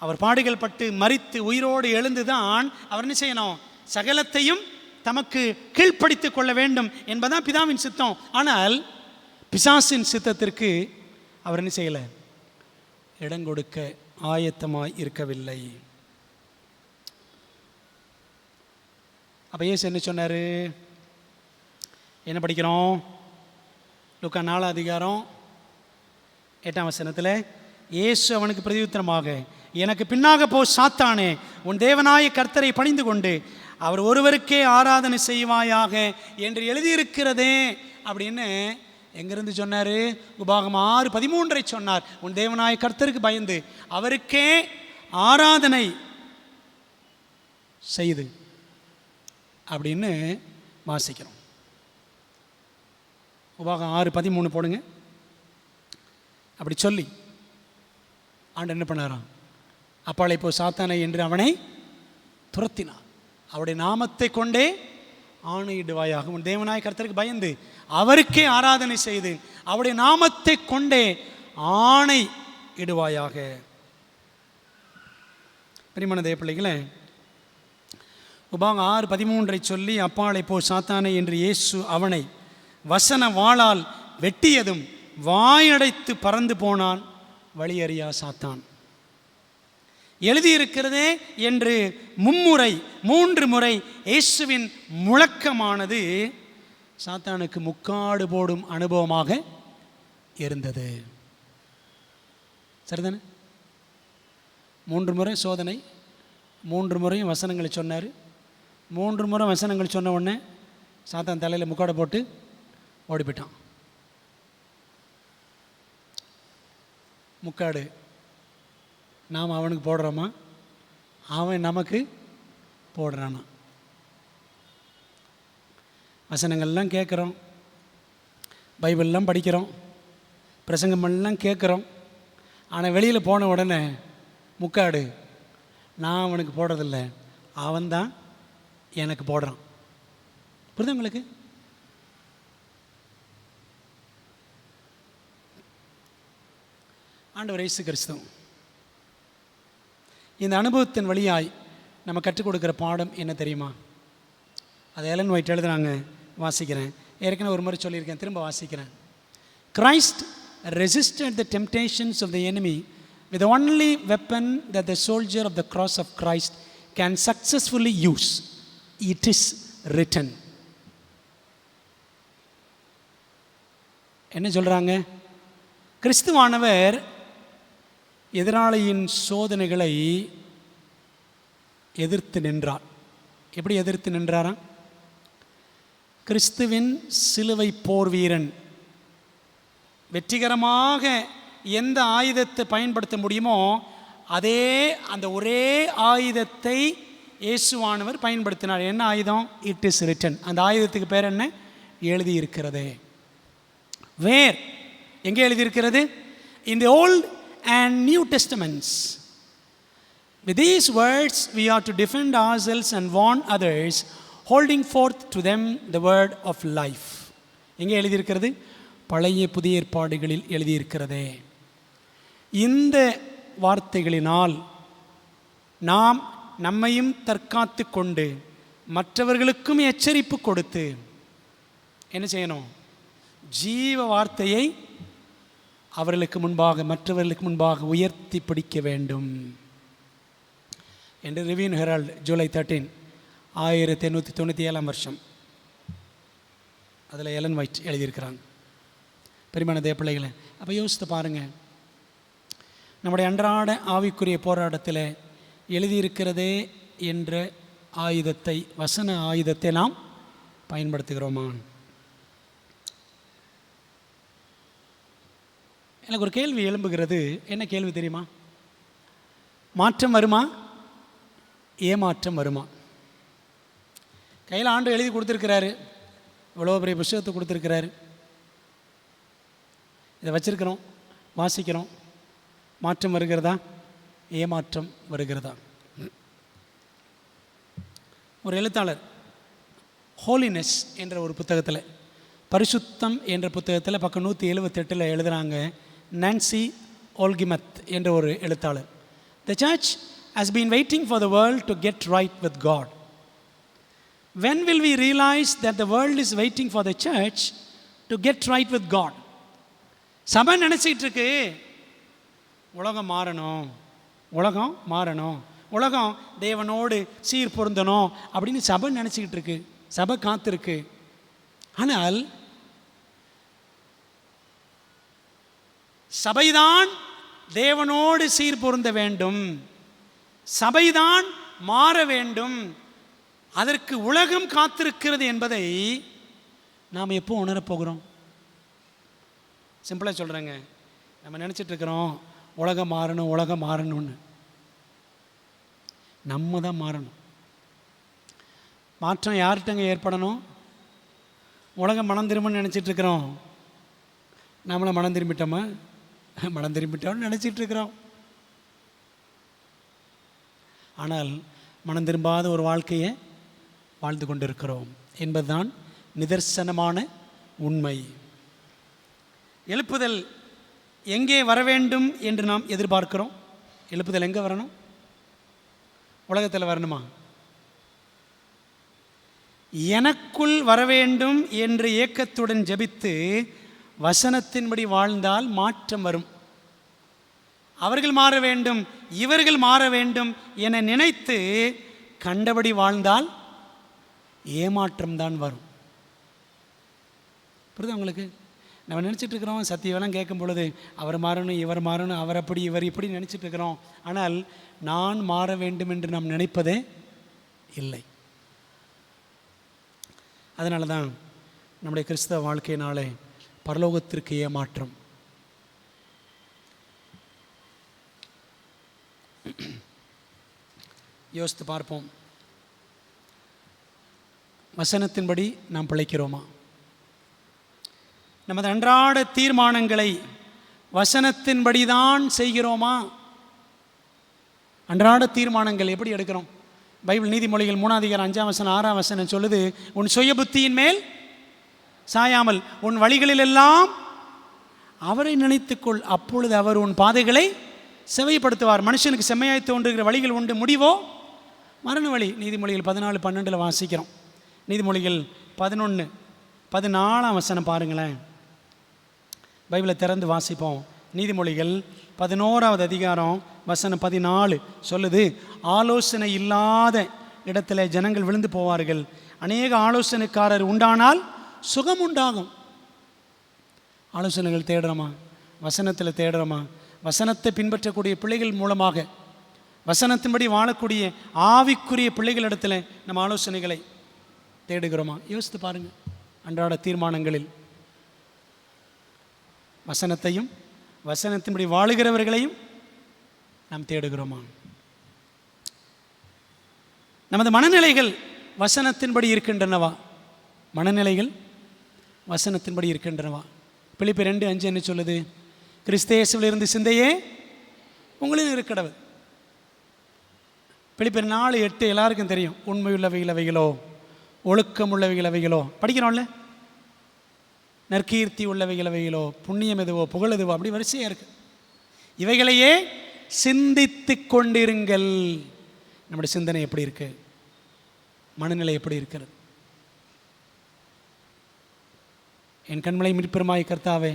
அவர் பாடுகள் பட்டு மரித்து உயிரோடு எழுந்துதான் அவர் என்ன செய்யணும்? சகலத்தையும் தமக்கு கீழ்ப்படுத்திக் கொள்ள வேண்டும் என்பதான் பிதாவின் சித்தம். ஆனால் பிசாசின் சித்தத்திற்கு அவர் என்ன செய்யலை? இடம் கொடுக்க ஆயத்தமாய் இருக்கவில்லை. அப்போ இயேசு என்ன சொன்னார்? என்ன படிக்கிறோம்? லூக்கா 4ஆம் அதிகாரம் 8ஆம் வசனத்தில், இயேசு அவனுக்கு பிரதியுத்தரமாக, எனக்கு பின்னாக போ சாத்தானே, உன் தேவனாய கர்த்தரை பணிந்து கொண்டு அவர் ஒருவருக்கே ஆராதனை செய்வாயாக என்று எழுதியிருக்கிறதே அப்படின்னு எங்கிருந்து சொன்னார்? உபாகமம் 6:13 சொன்னார். உன் தேவனாய கர்த்தருக்கு பயந்து அவருக்கே ஆராதனை செய்து அப்படின்னு வாசிக்கிறோம். உபாகம் 6:13 போடுங்க. அப்படி சொல்லி ஆண்டு என்ன பண்ணாராம்? அப்பாலை போ சாத்தானை என்று அவனை துரத்தினார். அவருடைய நாமத்தை கொண்டே ஆணையிடுவாயாக. உன் தேவனாய கர்த்தருக்கு பயந்து அவருக்கே ஆராதனை செய்து அவருடைய நாமத்தை கொண்டே ஆணை இடுவாயாக. பிரியமான தேவ பிள்ளைகளே, உபாகம் 6:13 சொல்லி அப்பாலை போ சாத்தானை என்று இயேசு அவனை வசன வாளால் வெட்டியதும் வாயடைத்து பறந்து போனான் வழியறியா சாத்தான். எழுதியிருக்கிறதே என்று 3 முறை இயேசுவின் முழக்கமானது சாத்தானுக்கு முக்காடு போடும் அனுபவமாக இருந்தது. சரிதானே? 3 முறை சோதனை, 3 முறையும் வசனங்களை சொன்னார், 3 முறை வசனங்கள் சொன்ன உடனே சாத்தான் தலையில் முக்காடை போட்டு ஓடி போயிட்டான். முக்காடு நாம் அவனுக்கு போடுறோமா, அவன் நமக்கு போடுறானா? வசனங்கள்லாம் கேட்குறோம், பைபிள்லாம் படிக்கிறோம், பிரசங்கமெல்லாம் கேட்குறோம். ஆனால் வெளியில் போன உடனே முக்காடு நான் அவனுக்கு போடுறதில்ல, அவன்தான் எனக்கு போடுறான். புரியுதா உங்களுக்கு? ஆண்டவர் இயேசு கிறிஸ்து இந்த அனுபவத்தின் வழியாய் நம்ம கற்றுக் கொடுக்குற பாடம் என்ன தெரியுமா? அதை எலன் ஒயிட் எழுதுனாங்க, வாசிக்கிறேன். ஏற்கனவே ஒரு முறை சொல்லியிருக்கேன், திரும்ப வாசிக்கிறேன். Christ resisted the temptations of the enemy with the only weapon that the soldier of the cross of Christ can successfully use. It is written. என்ன சொல்கிறாங்க? கிறிஸ்துவானவர் எதிராளியின் சோதனைகளை எதிர்த்து நின்றார். எப்படி எதிர்த்து நின்றாராம்? கிறிஸ்துவின் சிலுவை போர் வீரன் வெற்றிகரமாக எந்த ஆயுதத்தை பயன்படுத்த முடியுமோ அதே அந்த ஒரே ஆயுதத்தை இயேசுவானவர் பயன்படுத்தினார். என்ன ஆயுதம்? It is written. அந்த ஆயுதத்துக்கு பேர் என்ன? எழுதியிருக்கிறது. வேர் எங்கே எழுதியிருக்கிறது? In the Old and New Testaments. With these words we are to defend ourselves and warn others, holding forth to them the word of life. எங்கே எழுதியிருக்கிறது? பழைய புதிய ஏற்பாடுகளில் எழுதியிருக்கிறதே. இந்த வார்த்தைகளினால் நாம் நம்மையும் தற்காத்து கொண்டு மற்றவர்களுக்கும் எச்சரிப்பு கொடுத்து என்ன செய்யணும்? ஜீவ வார்த்தையை அவர்களுக்கு முன்பாக, மற்றவர்களுக்கு முன்பாக உயர்த்தி பிடிக்க வேண்டும் என்று ரிவ்யூ ஹெரால்ட் ஜூலை 13, 1897 அதில் எலன் ஒயிட் எழுதியிருக்கிறாங்க. பெருமையான தேவப்பிள்ளைகளை, அப்போ யோசித்து பாருங்கள், நம்முடைய அன்றாட ஆவிக்குரிய போராட்டத்தில் எழுதியிருக்கிறதே என்ற ஆயுதத்தை, வசன ஆயுதத்தை நாம் பயன்படுத்துகிறோமா? எனக்கு ஒரு கேள்வி எழும்புகிறது. என்ன கேள்வி தெரியுமா? மாற்றம் வருமா, ஏமாற்றம் வருமா? கையில் ஆண்டு எழுதி கொடுத்துருக்கிறாரு, இவ்வளோ பெரிய புத்தகத்தை கொடுத்துருக்கிறாரு, இதை வச்சிருக்கிறோம், வாசிக்கிறோம். மாற்றம் வருகிறதா, ஏமாற்றம் வருகிறதா? ஒரு எழுத்தாளர் ஹோலினஸ் என்ற ஒரு புத்தகத்தில், பரிசுத்தம் என்ற புத்தகத்தில் பக்கம் 178 எழுதுகிறாங்க. நான்சி ஓல்கிமத் என்ற ஒரு எழுத்தாளர், The church has been waiting for the world to get right with God. When will we realize that the world is waiting for the church to get right with God? சபை நினைச்சிட்டு இருக்கு உலகம் மாறணும், உலகம் மாறணும், உலகம் தேவனோடு சீர் பொருந்தணும் அப்படின்னு சபை நினச்சிக்கிட்டு இருக்கு, சபை காத்திருக்கு. ஆனால் சபைதான் தேவனோடு சீர் பொருந்த வேண்டும், சபைதான் மாற வேண்டும், அதற்கு உலகம் காத்திருக்கிறது என்பதை நாம் எப்போ உணரப்போகிறோம்? சிம்பிளாக சொல்கிறேங்க, நம்ம நினச்சிட்ருக்கிறோம் உலகம் மாறணும், உலகம் மாறணும்னு. நம்ம தான் மாறணும். மாற்றம் யார்கிட்டங்க ஏற்படணும்? உலகம் மனம் திரும்பன்னு நினச்சிட்ருக்கிறோம், நம்மளை மனம் திரும்பிட்டோமா? மனம் திரும்பிட்டோம்னு நினச்சிட்ருக்கிறோம். ஆனால் மனம் திரும்பாத ஒரு வாழ்க்கையை வாழ்ந்து கொண்டிருக்கிறோம் என்பதுதான் நிதர்சனமான உண்மை. எழுப்புதல் எங்கே வர வேண்டும் என்று நாம் எதிர்பார்க்கிறோம்? எழுப்புதல் எங்கே வரணும்? உலகத்தில் வரணுமா? எனக்குள் வர வேண்டும் என்ற ஏக்கத்துடன் ஜெபித்து வசனத்தின்படி வாழ்ந்தால் மாற்றம் வரும். அவர்கள் மாற வேண்டும், இவர்கள் மாற வேண்டும் என நினைத்து கண்டபடி வாழ்ந்தால் ஏமாற்றம்தான் வரும். புரியுதா உங்களுக்கு? நம்ம நினச்சிட்டு இருக்கிறோம், சத்தியமெல்லாம் கேட்கும் பொழுது அவர் மாறணும், இவர் மாறணும், அவர் அப்படி இவர் இப்படி நினச்சிட்டு இருக்கிறோம். ஆனால் நான் மாற வேண்டும் என்று நாம் நினைப்பதே இல்லை. அதனால தான் நம்முடைய கிறிஸ்தவ வாழ்க்கையினாலே பரலோகத்திற்கு ஏமாற்றம். யோசித்து பார்ப்போம். வசனத்தின்படி நாம் பிழைக்கிறோமா? நமது அன்றாட தீர்மானங்களை வசனத்தின்படி தான் செய்கிறோமா? அன்றாட தீர்மானங்கள் எப்படி எடுக்கிறோம்? பைபிள் நீதிமொழிகள் 3:5 சொல்லுது, உன் சுய புத்தியின் மேல் சாயாமல் உன் வழிகளில் எல்லாம் அவரை நினைத்துக்கொள், அப்பொழுது அவர் உன் பாதைகளை செவைப்படுத்துவார். மனுஷனுக்கு செம்மையாய் தோன்றுகிற வழிகள் உண்டு, முடிவோ மரண வழி. நீதிமொழிகள் 14:12 வாசிக்கிறோம். நீதிமொழிகள் 11:14 பாருங்களேன். பைபிளை திறந்து வாசிப்போம். நீதிமொழிகள் 11:14 சொல்லுது, ஆலோசனை இல்லாத இடத்துல ஜனங்கள் விழுந்து போவார்கள், அநேக ஆலோசனைக்காரர் உண்டானால் சுகம் உண்டாகும். ஆலோசனைகள் தேடுறோமா? வசனத்தில் தேடுறோமா? வசனத்தை பின்பற்றக்கூடிய பிள்ளைகள் மூலமாக, வசனத்தின்படி வாழக்கூடிய ஆவிக்குரிய பிள்ளைகளிடத்தில் நம்ம ஆலோசனைகளை தேடுகிறோமா? யோசித்து பாருங்கள். அன்றாட தீர்மானங்களில் வசனத்தையும் வசனத்தின்படி வாழுகிறவர்களையும் நாம் தேடுகிறோமா? நமது மனநிலைகள் வசனத்தின்படி இருக்கின்றனவா? மனநிலைகள் வசனத்தின்படி இருக்கின்றனவா? பிலிப்பியர் 2:5 என்ன சொல்லுது? கிறிஸ்து இயேசுவில் இருந்து சிந்தையே உங்களில் இருக்கடவுள். பிலிப்பியர் 4:8 எல்லாருக்கும் தெரியும். உண்மையுள்ளவைகள் அவைகளோ, ஒழுக்கம் உள்ளவைகள் அவைகளோ, படிக்கிறோம்ல. நற்கீர்த்தி உள்ளவைகள் அவைகளோ, புண்ணியம் எதுவோ, புகழ் எதுவோ, அப்படி வரிசையாக இருக்கு. இவைகளையே சிந்தித்து கொண்டிருங்கள். நம்முடைய சிந்தனை எப்படி இருக்கு? மனநிலை எப்படி இருக்கிறது? என் கண்மலை மீட்பெருமாய் கர்த்தாவே,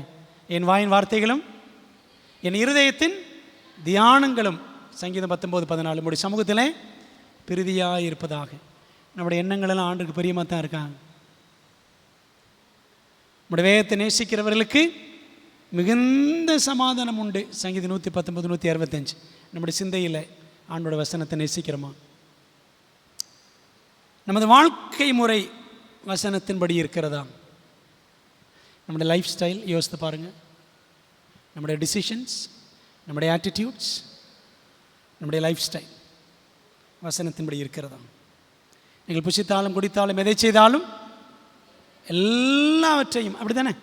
என் வாயின் வார்த்தைகளும் என் இருதயத்தின் தியானங்களும், சங்கீதம் 19:14, நம்முடைய சமூகத்திலே பிரீதியாக இருப்பதாக. நம்முடைய எண்ணங்களெல்லாம் ஆண்டுக்கு பிரியமாக தான் இருக்காங்க. நம்முடைய வேதத்தை நேசிக்கிறவர்களுக்கு மிகுந்த சமாதானம் உண்டு. சங்கீதம் 119, 165. நம்முடைய சிந்தையில் ஆண்டோட வசனத்தை நேசிக்கிறோமா? நமது வாழ்க்கை முறை வசனத்தின்படி இருக்கிறதா? நம்முடைய லைஃப் ஸ்டைல் யோசித்து பாருங்கள். நம்முடைய டிசிஷன்ஸ், நம்முடைய ஆட்டிடியூட்ஸ், நம்முடைய லைஃப் ஸ்டைல் வசனத்தின்படி இருக்கிறதா? நீங்கள் புசித்தாலும் குடித்தாலும் எதை செய்தாலும் எல்லாவற்றையும் அப்படி தானே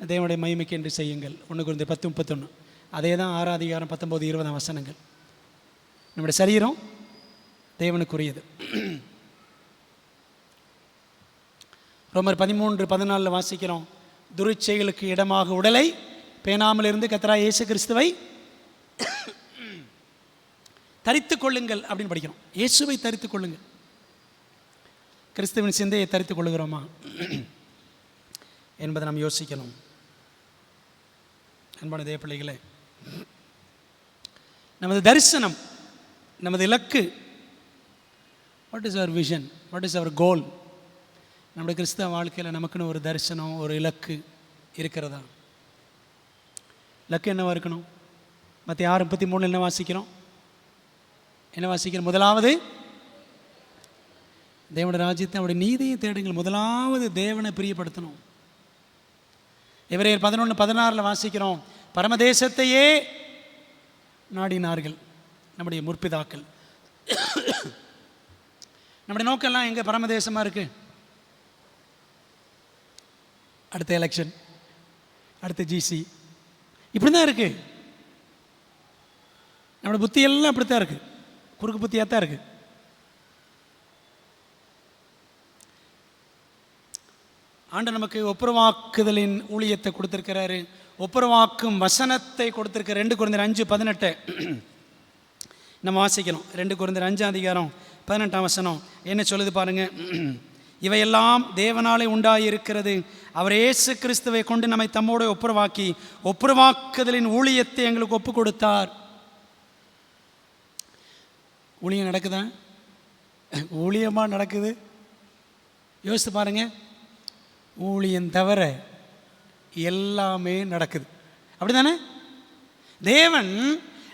தேவனுடைய மகிமைக்கு என்று செய்யுங்கள். 1 Corinthians 10:31. அதே தான் 6:19-20 நம்முடைய சரீரம் தேவனுக்குரியது. ரோமர் 13:14 வாசிக்கிறோம், துரிச்சைகளுக்கு இடமாக உடலை பேணாமல் இருந்து கர்த்தராகிய இயேசு கிறிஸ்துவை தரித்துக் கொள்ளுங்கள் அப்படின்னு படிக்கிறோம். இயேசுவை தரித்துக் கொள்ளுங்கள். கிறிஸ்துவின் சிந்தையை தரித்துக் கொள்ளுகிறோமா என்பதை நாம் யோசிக்கணும். அன்பான தேவ பிள்ளைகளே, நமது தரிசனம், நமது இலக்கு, what is our vision, what is our goal? நம்முடைய கிறிஸ்தவ வாழ்க்கையில் நமக்குன்னு ஒரு தரிசனம், ஒரு இலக்கு இருக்கிறதா? இலக்கு என்னவா இருக்கணும்? மத்திய 6:33 என்ன வாசிக்கிறோம்? முதலாவது தேவனுடைய ராஜ்யத்தை, அவருடைய நீதியை தேடுங்கள். முதலாவது தேவனை பிரியப்படுத்தணும். எபிரேயர் 11:16 வாசிக்கிறோம், பரமதேசத்தையே நாடினார்கள் நம்முடைய முற்பிதாக்கள். நம்முடைய நோக்கெல்லாம் எங்கே பரமதேசமாக இருக்கு? அடுத்த எலெக்ஷன், அடுத்த ஜிசி, இப்படி தான் இருக்கு. நம்முடைய புத்தியெல்லாம் அப்படித்தான் இருக்கு, குறுக்கு புத்தியாக தான் இருக்கு. ஆண்டு நமக்கு ஒப்புரவாக்குதலின் ஊழியத்தை கொடுத்திருக்கிறாரு. ஒப்புரவாக்கும் வசனத்தை கொடுத்திருக்கிற 2 Corinthians 5:18 நம்ம வாசிக்கணும். 2 Corinthians 5:18 என்ன சொல்லுது பாருங்க. இவையெல்லாம் தேவனாலே உண்டாயிருக்கிறது, அவர் இயேசு கிறிஸ்துவை கொண்டு நம்மை தம்மோடு ஒப்புரவாக்கி ஒப்புரவாக்குதலின் ஊழியத்தை எங்களுக்கு ஒப்பு கொடுத்தார். ஊழியம் நடக்குதா? ஊழியமாக நடக்குது. யோசித்து பாருங்க. ஊழியம் தவிர எல்லாமே நடக்குது, அப்படி தானே? தேவன்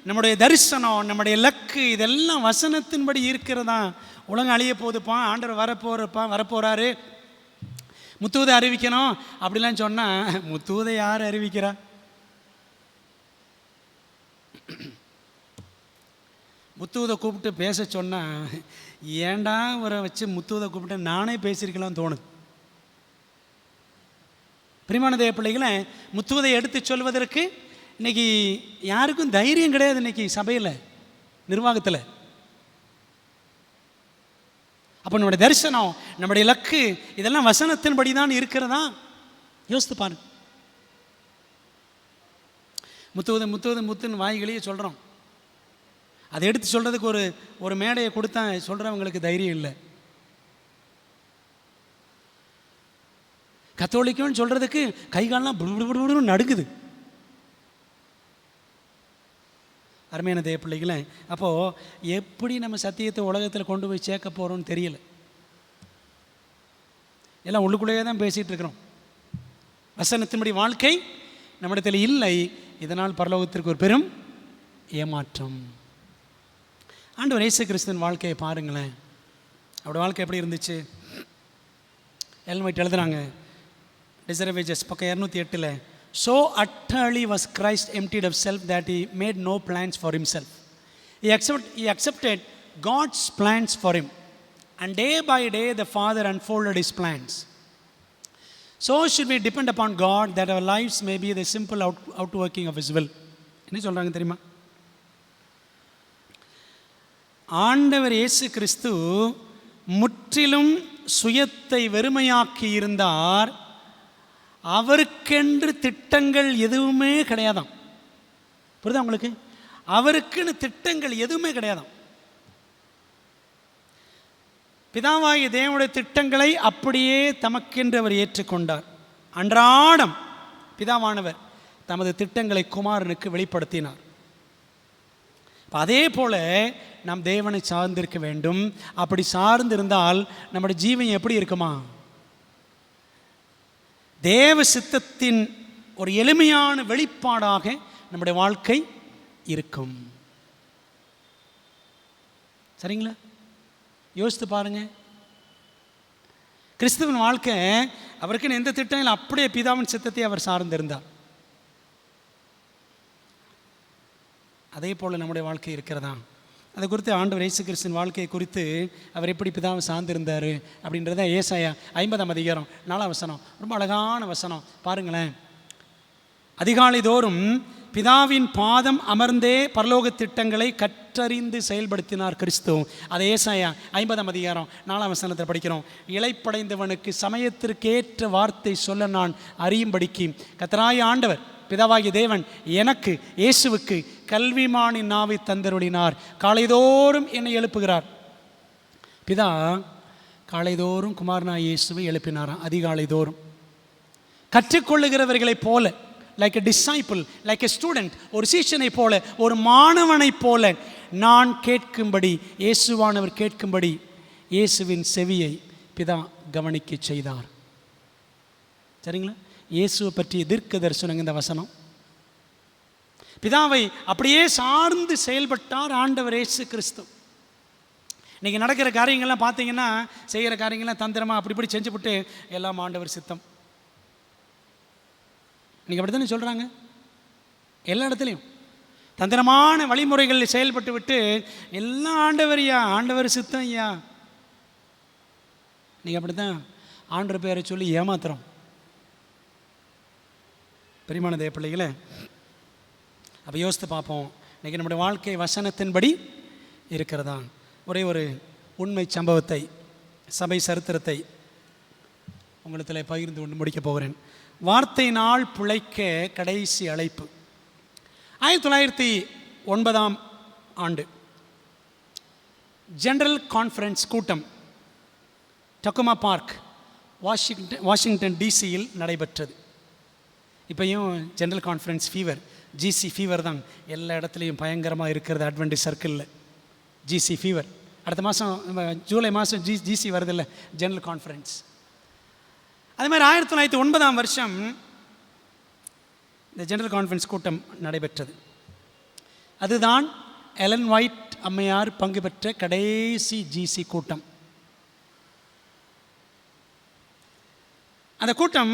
நம்முடைய தரிசனம், நம்முடைய இலக்கு, இதெல்லாம் வசனத்தின்படி இருக்கிறதா? உலகம் அழிய போதுப்பா, ஆண்டவர் வரப்போறாரு, முத்தூதை அறிவிக்கணும் அப்படிலாம் சொன்னால் முத்தூதை யார் அறிவிக்கிறா? முத்தூதை கூப்பிட்டு பேச சொன்னால் ஏண்டா அவரை வச்சு முத்தூதை கூப்பிட்டு நானே பேசியிருக்கலாம்னு தோணுது. பிரியமான தேவ பிள்ளைகளை, முத்தூதை எடுத்து சொல்வதற்கு இன்றைக்கி யாருக்கும் தைரியம் கிடையாது. இன்றைக்கி சபையில், நிர்வாகத்தில். அப்போ நம்முடைய தரிசனம், நம்முடைய இலக்கு இதெல்லாம் வசனத்தின்படி தான் இருக்கிறதா? யோசித்து பாருங்க. முத்துவது முத்துவது முத்துன்னு வாய்களையே சொல்கிறோம். அதை எடுத்து சொல்கிறதுக்கு ஒரு மேடையை கொடுத்தா சொல்கிறவங்களுக்கு தைரியம் இல்லை. கத்தோலிக்கன்னு சொல்கிறதுக்கு கைகாலெலாம் நடுங்குது. அருமையான தேவ பிள்ளைகளை, அப்போது எப்படி நம்ம சத்தியத்தை உலகத்தில் கொண்டு போய் சேர்க்க போகிறோம்னு தெரியல. எல்லாம் உள்ளுக்குள்ளேயே தான் பேசிகிட்டு இருக்கிறோம். வசனத்தின்படி வாழ்க்கை நம்மிடத்தில் இல்லை. இதனால் பரலோகத்திற்கு ஒரு பெரும் ஏமாற்றம். ஆண்டவர் இயேசு கிறிஸ்துவின் வாழ்க்கையை பாருங்களேன். அவருடைய வாழ்க்கை எப்படி இருந்துச்சு? எல்ன் ஒயிட் எழுதுறாங்க, டிசர்வேஜஸ் பக்கம் 208. So utterly was Christ emptied of self that he made no plans for himself. He accepted God's plans for him, and day by day the Father unfolded his plans. So should we depend upon God that our lives may be the simple outworking of his will. என்ன சொல்றாங்க தெரியுமா? ஆண்டவர் இயேசு கிறிஸ்து முற்றிலும் சுயத்தை வெறுமையாக்கி இருந்தார். அவருக்கென்று திட்டங்கள் எதுவுமே கிடையாதாம். புரியுதா உங்களுக்கு? அவருக்குன்னு திட்டங்கள் எதுவுமே கிடையாதாம். பிதாவாகிய தேவனுடைய திட்டங்களை அப்படியே தமக்கென்று அவர் ஏற்றுக்கொண்டார். அன்றாடம் பிதாவானவர் தமது திட்டங்களை குமாரனுக்கு வெளிப்படுத்தினார். அதே போல நாம் தேவனை சார்ந்திருக்க வேண்டும். அப்படி சார்ந்திருந்தால் நம்முடைய ஜீவன் எப்படி இருக்குமா? தேவ சித்தத்தின் ஒரு எளிமையான வெளிப்பாடாக நம்முடைய வாழ்க்கை இருக்கும். சரிங்களா? யோசித்து பாருங்க. கிறிஸ்துவின் வாழ்க்கை அவருக்குன்னு எந்த திட்டம் இல்லை. அப்படியே பிதாவின் சித்தத்தை அவர் சார்ந்திருந்தார். அதே போல் நம்முடைய வாழ்க்கை இருக்கிறதா? அதை குறித்து ஆண்டவர் இயேசு கிறிஸ்துவின் வாழ்க்கையை குறித்து அவர் எப்படி பிதாவை சார்ந்திருந்தார் அப்படின்றத ஏசாயா 50ஆம் அதிகாரம் 4ஆம் வசனம், ரொம்ப அழகான வசனம் பாருங்களேன். அதிகாலை தோறும் பிதாவின் பாதம் அமர்ந்தே பரலோக திட்டங்களை கற்றறிந்து செயல்படுத்தினார் கிறிஸ்து. அதை ஏசாயா 50ஆம் அதிகாரம் 4ஆம் வசனத்தில் படிக்கிறோம். இளைப்படைந்தவனுக்கு சமயத்திற்கேற்ற வார்த்தை சொல்ல நான் அறியும்படிக்கு கர்த்தராகிய ஆண்டவர் பிதாவாகிய தேவன் எனக்கு இயேசுவுக்கு கல்விமானின் நாவை தந்தருளினார். காலைதோறும் என்னை எழுப்புகிறார். பிதா காலைதோறும் குமாரனாய் இயேசுவை எழுப்பினாராம். அதிகாலை தோறும் கற்றுக்கொள்ளுகிறவர்களைப் போல, like a disciple, like a student, ஒரு சீஷனை போல, ஒரு மாணவனைப் போல நான் கேட்கும்படி, இயேசுவானவர் கேட்கும்படி இயேசுவின் செவியை பிதா கவனிக்க செய்தார். சரிங்களா? இயேசுவை பற்றிய தீர்க்க தரிசனங்க இந்த வசனம். பிதாவை அப்படியே சார்ந்து செயல்பட்டார் ஆண்டவர் இயேசு கிறிஸ்து. இன்றைக்கி நடக்கிற காரியங்கள்லாம் பார்த்தீங்கன்னா, செய்கிற காரியங்கள்லாம் தந்திரமாக அப்படி இப்படி செஞ்சுவிட்டு எல்லாம் ஆண்டவர் சித்தம். இன்றைக்கி அப்படி தானே சொல்கிறாங்க. எல்லா இடத்துலையும் தந்திரமான வழிமுறைகளில் செயல்பட்டு விட்டு எல்லாம் ஆண்டவர் ஐயா, ஆண்டவர் சித்தம் ஐயா. நீங்கள் அப்படி தான் ஆண்டவர் பேரை சொல்லி ஏமாத்துறோம். பெரியமான தேவ பிள்ளைகளை, அப்போ யோசித்து பார்ப்போம், இன்றைக்கி நம்முடைய வாழ்க்கை வசனத்தின்படி இருக்கிறதா? ஒரே ஒரு உண்மை சம்பவத்தை, சபை சரித்திரத்தை உங்களிடத்தில் பகிர்ந்து கொண்டு முடிக்கப் போகிறேன். வார்த்தையினால் பிழைக்க கடைசி அழைப்பு. 1909ஆம் ஆண்டு ஜெனரல் கான்ஃபரன்ஸ் கூட்டம் டக்கோமா பார்க், வாஷிங்டன் டிசியில் நடைபெற்றது. இப்போயும் general conference fever, GC fever தான் எல்லா இடத்துலையும் பயங்கரமாக இருக்கிறது. அட்வென்டிஸ் சர்க்கிளில் ஜிசி ஃபீவர். அடுத்த மாதம் ஜூலை மாதம் ஜிசி வருதில்ல, ஜெனரல் கான்ஃபரன்ஸ். அதே மாதிரி 1909ஆம் வருஷம் இந்த ஜெனரல் கான்ஃபரன்ஸ் கூட்டம் நடைபெற்றது. அதுதான் எலன் ஒயிட் அம்மையார் பங்கு பெற்ற கடைசி ஜிசி கூட்டம். அந்த கூட்டம்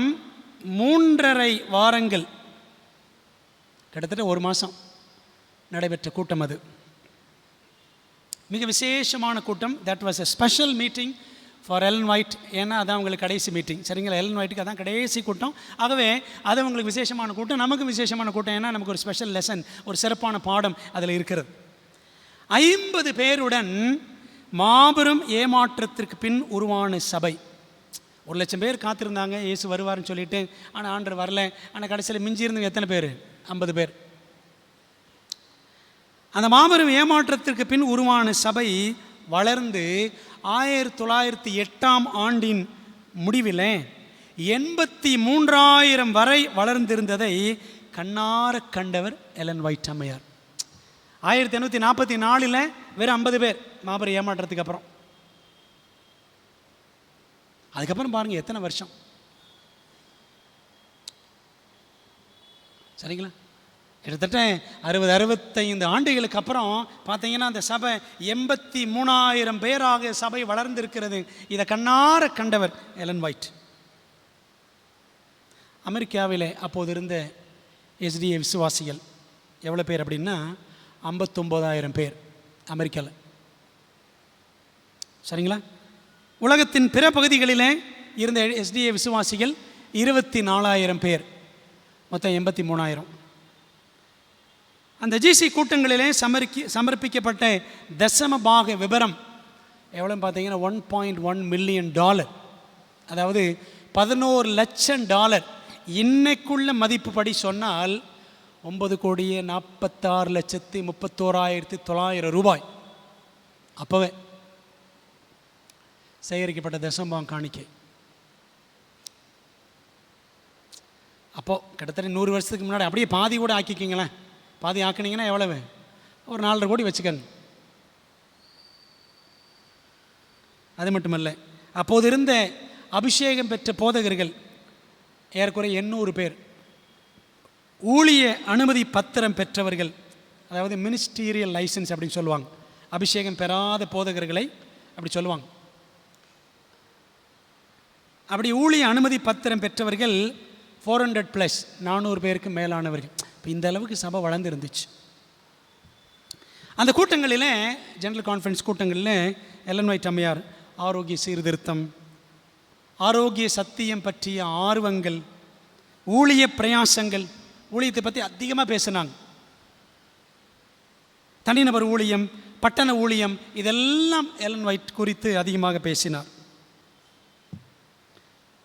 3.5 வாரங்கள், கிட்டத்தட்ட 1 மாதம் நடைபெற்ற கூட்டம். அது மிக விசேஷமான கூட்டம். That was a special meeting for Elon white. ஏன்னா அதான் அவங்களுக்கு கடைசி மீட்டிங், சரிங்களா? எலன் ஒயிட்டுக்கு அதான் கடைசி கூட்டம். ஆகவே அது அவங்களுக்கு விசேஷமான கூட்டம், நமக்கு விசேஷமான கூட்டம். ஏன்னா நமக்கு ஒரு ஸ்பெஷல் லெசன், ஒரு சிறப்பான பாடம் அதில் இருக்கிறது. 50 பேருடன் மாபெரும் ஏமாற்றத்திற்கு பின் உருவான சபை. 1,00,000 பேர் காத்திருந்தாங்க இயேசு வருவார்னு சொல்லிட்டு. ஆனால் ஆண்டவர் வரல. ஆனால் கடைசியில் மிஞ்சி இருந்தவங்க எத்தனை பேர்? 50 பேர். அந்த மாபெரும் ஏமாற்றத்திற்கு பின் உருவான சபை வளர்ந்து 1908ஆம் ஆண்டின் முடிவில் 83,000 வரை வளர்ந்திருந்ததை கண்ணார கண்டவர் எலன் ஒயிட் அம்மையார். 1844 வெறும் 50 பேர் மாபெரும் ஏமாற்றத்துக்கு அப்புறம். அதுக்கப்புறம் பாருங்க எத்தனை வருஷம், சரிங்களா? கிட்டத்தட்ட 60-65 ஆண்டுகளுக்கு அப்புறம் பார்த்தீங்கன்னா அந்த சபை 83,000 பேராக சபை வளர்ந்திருக்கிறது. இதை கண்ணார கண்டவர் எலன் ஒயிட். அமெரிக்காவில் அப்போது இருந்த SDA விசுவாசிகள் எவ்வளோ பேர் அப்படின்னா 59,000 பேர் அமெரிக்காவில், சரிங்களா? உலகத்தின் பிற பகுதிகளில் இருந்த SDA விசுவாசிகள் 24,000 பேர், மொத்தம் 83,000. அந்த GC கூட்டங்களிலே சமர்ப்பிக்கப்பட்ட தசம பாக விபரம் எவ்வளோன்னு பார்த்தீங்கன்னா $1.1 மில்லியன். அதாவது $11,00,000. இன்னைக்குள்ள மதிப்பு படி சொன்னால் 9,46,31,900 ரூபாய். அப்போவே சேகரிக்கப்பட்ட தசமபாகம் காணிக்கை. அப்போது கிட்டத்தட்ட 100 வருஷத்துக்கு முன்னாடி அப்படியே பாதி கூட ஆக்கிக்கிங்களேன். பாதி ஆக்கினீங்கன்னா எவ்வளவு? ஒரு 4.5 கோடி வச்சுக்கங்க. அது மட்டுமல்ல, அப்போது இருந்த அபிஷேகம் பெற்ற போதகர்கள் ஏறக்குறைய 800 பேர். ஊழிய அனுமதி பத்திரம் பெற்றவர்கள், அதாவது மினிஸ்டீரியல் லைசன்ஸ் அப்படின்னு சொல்லுவாங்க, அபிஷேகம் பெறாத போதகர்களை அப்படி சொல்லுவாங்க. அப்படி ஊழிய அனுமதி பத்திரம் பெற்றவர்கள் 400+, 400 பேருக்கு மேலானவர்கள். இப்போ இந்த அளவுக்கு சபை வளர்ந்து இருந்துச்சு. அந்த கூட்டங்களில், ஜெனரல் கான்ஃபரன்ஸ் கூட்டங்களில் எலன் ஒயிட் அம்மையார் ஆரோக்கிய சீர்திருத்தம், ஆரோக்கிய சத்தியம் பற்றிய ஆர்வங்கள், ஊழிய பிரயாசங்கள், ஊழியத்தை பற்றி அதிகமாக பேசினாங்க. தனிநபர் ஊழியம், பட்டண ஊழியம், இதெல்லாம் எலன் ஒயிட் குறித்து அதிகமாக பேசினார்.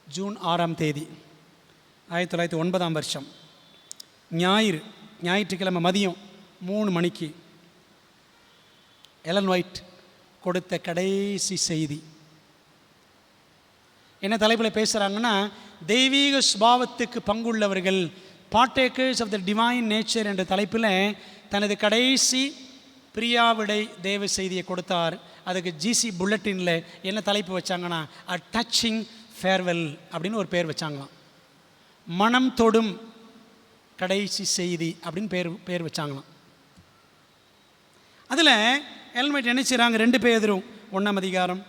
ஜூன் 6ஆம் தேதி 1909ஆம் வருஷம் ஞாயிற்றுக்கிழமை மதியம் 3 மணிக்கு எலன் ஒயிட் கொடுத்த கடைசி செய்தி என்ன தலைப்பில் பேசுகிறாங்கன்னா, தெய்வீக சுபாவத்துக்கு பங்குள்ளவர்கள், பார்ட்டேக்கர்ஸ் ஆஃப் த டிவைன் நேச்சர் என்ற தலைப்பில் தனது கடைசி பிரியாவிடை தேவ செய்தியை கொடுத்தார். அதுக்கு GC புல்லட்டினில் என்ன தலைப்பு வச்சாங்கன்னா, அ டச்சிங் ஃபேர்வெல் அப்படின்னு ஒரு பேர் வச்சாங்களாம். மனம் தொடும் கடைசி செய்தி அப்படின்னு பேர் வச்சாங்களாம். அதில் எலன் ஒயிட் என்ன செய்கிறாங்க, 2 பேதுரு 1ஆம் அதிகாரம்,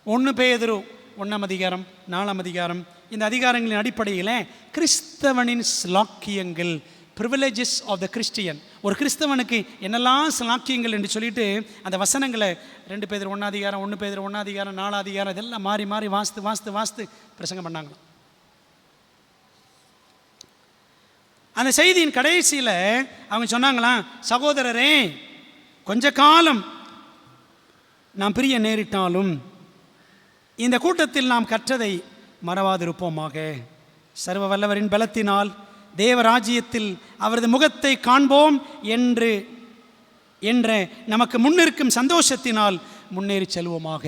1 பேதுரு 1ஆம் அதிகாரம், 4ஆம் அதிகாரம், இந்த அதிகாரங்களின் அடிப்படையில் கிறிஸ்தவனின் ஸ்லாக்கியங்கள், ப்ரிவிலேஜஸ் ஆஃப் த கிறிஸ்டியன், ஒரு கிறிஸ்தவனுக்கு என்னெல்லாம் ஸ்லாக்கியங்கள் என்று சொல்லிட்டு அந்த வசனங்களை 2 பேதுரு 1ஆம் அதிகாரம், 1 பேதுரு 1ஆம் அதிகாரம், 4ஆம் அதிகாரம் இதெல்லாம் மாறி மாறி வாஸ்து பிரசங்கம் பண்ணாங்க. அந்த செய்தியின் கடைசியில் அவங்க சொன்னாங்களாம், சகோதரரே, கொஞ்ச காலம் நாம் பிரிய நேரிட்டாலும் இந்த கூட்டத்தில் நாம் கற்றதை மறவாதிருப்போமாக. சர்வ வல்லவரின் பலத்தினால் தேவராஜ்யத்தில் அவரது முகத்தை காண்போம் என்ற நமக்கு முன்னிருக்கும் சந்தோஷத்தினால் முன்னேறி செல்வோமாக.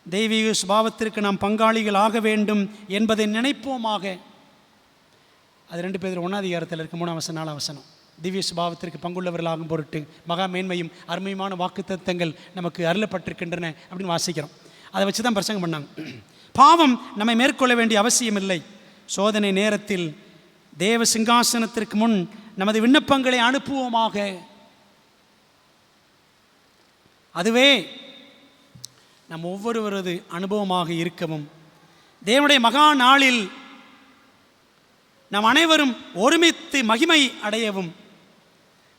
தெய்வீக சுபாவத்திற்கு நாம் பங்காளிகள் ஆக வேண்டும் என்பதை நினைப்போமாக. அது 2 பேர் 1ஆம் அதிகாரத்தில் இருக்கு, 3ஆம் வசனம் 4ஆம் வசனம். திவ்ய சுபாவத்திற்கு பங்குள்ளவர்களாகும் பொருட்டு மகா மேன்மையும் அருமையுமான வாக்குத்தத்தங்கள் நமக்கு அருளப்பட்டிருக்கின்றன அப்படின்னு வாசிக்கிறோம். அதை வச்சு தான் பிரசங்கம் பண்ணாங்க. பாவம் நம்மை மேற்கொள்ள வேண்டிய அவசியம் இல்லை. சோதனை நேரத்தில் தேவ சிங்காசனத்திற்கு முன் நமது விண்ணப்பங்களை அனுப்புவோமாக. அதுவே நம் ஒவ்வொருவரது அனுபவமாக இருக்கவும் தேவனுடைய மகா நாளில் நாம் அனைவரும் ஒருமித்து மகிமை அடையவும்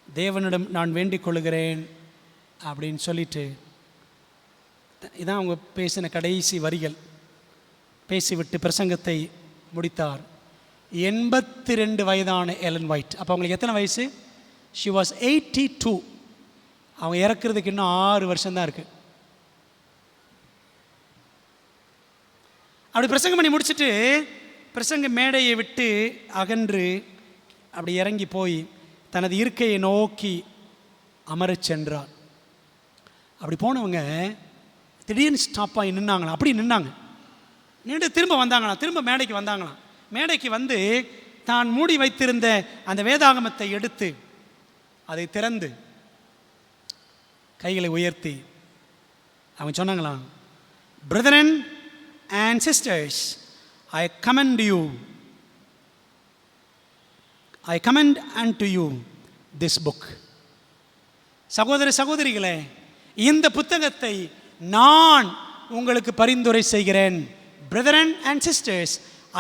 தேவனிடம் நான் வேண்டிக் கொள்கிறேன் அப்படின்னு சொல்லிட்டு இதான் அவங்க பேசின கடைசி வரிகள். பேசிவிட்டு பிரசங்கத்தை முடித்தார். 82 வயதான எலன் ஒயிட். அப்போ அவங்களுக்கு எத்தனை வயசு? She was 82. அவங்க இறக்குறதுக்கு இன்னும் 6 வருஷம்தான் இருக்குது. அப்படி பிரசங்கம் பண்ணி முடிச்சுட்டு பிரசங்க மேடையை விட்டு அகன்று அப்படி இறங்கி போய் தனது இருக்கையை நோக்கி அமரச் சென்றார். அப்படி போனவங்க திடீர்னு ஸ்டாப்பாகி நின்னாங்களாம். அப்படி நின்னாங்க. நின்று திரும்ப வந்தாங்களாம். திரும்ப மேடைக்கு வந்தாங்களாம். மேடைக்கு வந்து தான் மூடி வைத்திருந்த அந்த வேதாகமத்தை எடுத்து அதை திறந்து கைகளை உயர்த்தி அவங்க சொன்னாங்களாம், brethren and sisters, I commend unto you this book. சகோதர சகோதரிகளே, இந்த புத்தகத்தை நான் உங்களுக்கு பரிந்துரை செய்கிறேன். Brethren and sisters,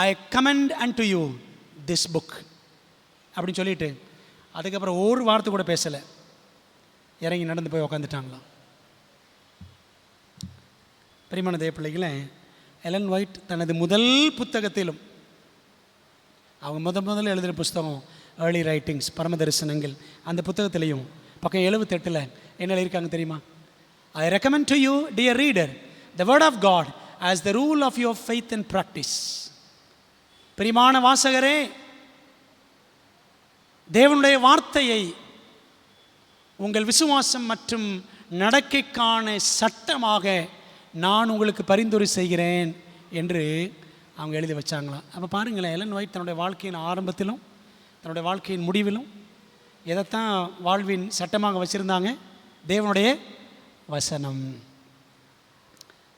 I commend unto you this book. அப்படின்னு சொல்லிட்டு அதுக்கப்புறம் ஒரு வார்த்தை கூட பேசலை. இறங்கி நடந்து போய் உக்காந்துட்டாங்களாம். பிரியமான தேவ பிள்ளைகளே, எலன் ஒயிட் தனது முதல் புத்தகத்திலும், அவங்க முதல்ல எழுதுகிற புஸ்தகம் ஏர்லி ரைட்டிங்ஸ், பரம தரிசனங்கள், அந்த புத்தகத்திலையும் பக்கம் 78 என்ன எழுதியிருக்காங்க தெரியுமா? I recommend to you, dear reader, the word of God as the rule of your faith and practice. பிரியமான வாசகரே, தேவனுடைய வார்த்தையை உங்கள் விசுவாசம் மற்றும் நடக்கைக்கான சட்டமாக நான் உங்களுக்கு பரிந்துரை செய்கிறேன் என்று அவங்க எழுதி வச்சாங்களாம். அப்போ பாருங்களேன், எலன் ஒயிட் தன்னுடைய வாழ்க்கையின் ஆரம்பத்திலும் தன்னுடைய வாழ்க்கையின் முடிவிலும் எதைத்தான் வாழ்வின் சட்டமாக வச்சுருந்தாங்க? தேவனுடைய வசனம்.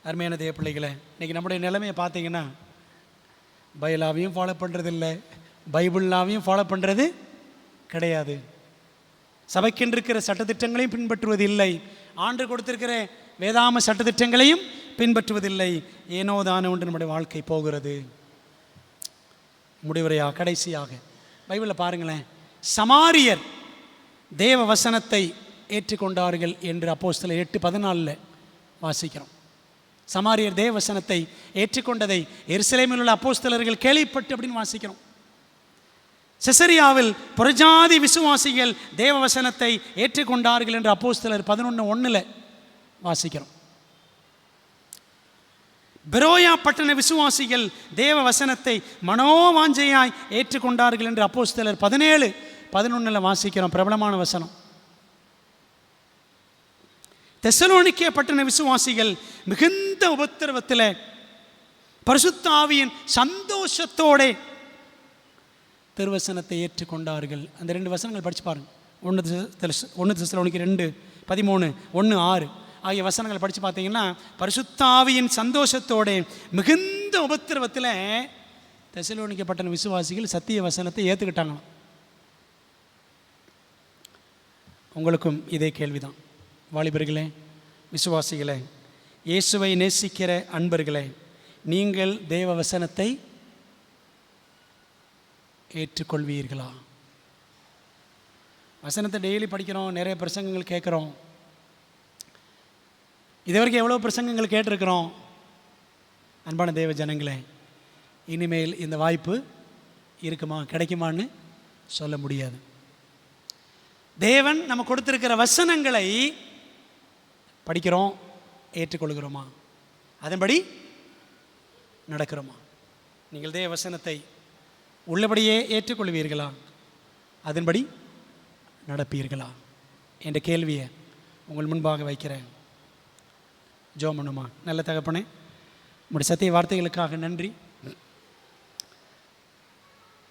அருமையான தேவ பிள்ளைகளை, இன்றைக்கி நம்முடைய நிலைமையை பார்த்தீங்கன்னா பைபிளாவையும் ஃபாலோ பண்ணுறதில்லை, பைபிள்லாவையும் ஃபாலோ பண்ணுறது கிடையாது. சபைக்கென்று இருக்கிற சட்டத்திட்டங்களையும் பின்பற்றுவது இல்லை, ஆண்டு கொடுத்திருக்கிற வேதாம சட்டத்திட்டங்களையும் பின்பற்றுவதில்லை. ஏனோ தானோ ஒன்று நம்முடைய வாழ்க்கை போகிறது. முடிவுரையாக கடைசியாக பைபிளில் பாருங்களேன், சமாரியர் தேவ வசனத்தை ஏற்றுக்கொண்டார்கள் என்று அப்போஸ்தலர் 8:14 வாசிக்கிறோம். சமாரியர் தேவ வசனத்தை ஏற்றுக்கொண்டதை எருசலேமில் உள்ள அப்போஸ்தலர்கள் கேள்விப்பட்டு அப்படின்னு வாசிக்கிறோம். செசரியாவில் புறஜாதி விசுவாசிகள் தேவ வசனத்தை ஏற்றுக்கொண்டார்கள் என்று அப்போஸ்தலர் 11:1 வாசிக்கிறோம். பெரோயா பட்டண விசுவாசிகள் தேவ வசனத்தை மனோவாஞ்சையாய் ஏற்றுக்கொண்டார்கள் என்று அப்போஸ்தலர் 17:11 வாசிக்கிறோம். பிரபலமான வசனம். தெசலோனிக்கே பட்டண விசுவாசிகள் மிகுந்த உபத்திரவத்தில் பரிசுத்த ஆவியின் சந்தோஷத்தோட திருவசனத்தை ஏற்றுக்கொண்டார்கள். அந்த 2 வசனங்கள் படித்து பாருங்க. 1 தெசலோனிக்கே 2:13, 1:6 ஆகிய வசனங்கள் படித்து பார்த்தீங்கன்னா பரிசுத்த ஆவியின் சந்தோஷத்தோட மிகுந்த உபத்திரவத்தில் தெசலோனிக்கே பட்டண விசுவாசிகள் சத்திய வசனத்தை ஏற்றுக்கிட்டாங்களாம். உங்களுக்கும் இதே கேள்விதான். வாலிபர்களே, விசுவாசிகளே, இயேசுவை நேசிக்கிற அன்பர்களே, நீங்கள் தேவ வசனத்தை ஏற்றுக்கொள்வீர்களா? வசனத்தை டெய்லி படிக்கிறோம், நிறைய பிரசங்கங்கள் கேட்குறோம். இதுவரைக்கும் எவ்வளோ பிரசங்கங்கள் கேட்டிருக்கிறோம். அன்பான தேவ ஜனங்களே, இனிமேல் இந்த வாய்ப்பு இருக்குமா, கிடைக்குமான்னு சொல்ல முடியாது. தேவன் நம்ம கொடுத்திருக்கிற வசனங்களை படிக்கிறோம், ஏற்றுக்கொள்கிறோமா, அதன்படி நடக்கிறோமா? நீங்கள் தேவ வசனத்தை உள்ளபடியே ஏற்றுக்கொள்வீர்களா, அதன்படி நடப்பீர்களா என்ற கேள்வியை உங்கள் முன்பாக வைக்கிறேன். ஜெபம் பண்ணுமா? நல்ல தகப்பனே, உங்களுடைய சத்திய வார்த்தைகளுக்காக நன்றி.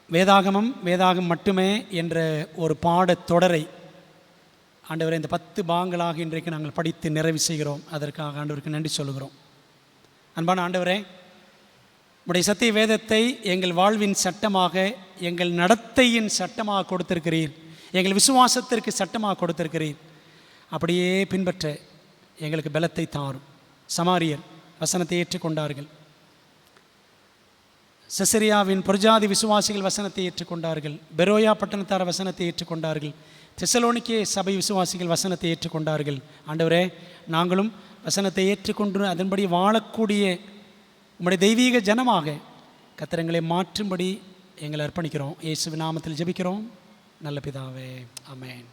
வேதாகமம் மட்டுமே என்ற ஒரு பாடத் தொடரை ஆண்டவரை இந்த 10 பாகங்களாக இன்றைக்கு நாங்கள் படித்து நிறைவு செய்கிறோம். அதற்காக ஆண்டவருக்கு நன்றி சொல்கிறோம். அன்பான ஆண்டவரே, உடைய சத்திய வேதத்தை எங்கள் வாழ்வின் சட்டமாக, எங்கள் நடத்தையின் சட்டமாக கொடுத்திருக்கிறீர். எங்கள் விசுவாசத்திற்கு சட்டமாக கொடுத்திருக்கிறீர். அப்படியே பின்பற்ற எங்களுக்கு பலத்தை தாரும். சமாரியர் வசனத்தை ஏற்றுக்கொண்டார்கள். செசரியாவின் புரஜாதி விசுவாசிகள் வசனத்தை ஏற்றுக்கொண்டார்கள். பெரோயா பட்டணத்தார் வசனத்தை ஏற்றுக்கொண்டார்கள். தெசலோனிக்கே சபை விசுவாசிகள் வசனத்தை ஏற்றுக்கொண்டார்கள். ஆண்டவரே, நாங்களும் வசனத்தை ஏற்றுக்கொண்டு அதன்படி வாழக்கூடிய உம்முடைய தெய்வீக ஜனமாக கர்த்தர் மாற்றும்படி எங்களை அர்ப்பணிக்கிறோம். இயேசுவின் நாமத்தில் ஜெபிக்கிறோம் நல்ல பிதாவே, ஆமென்.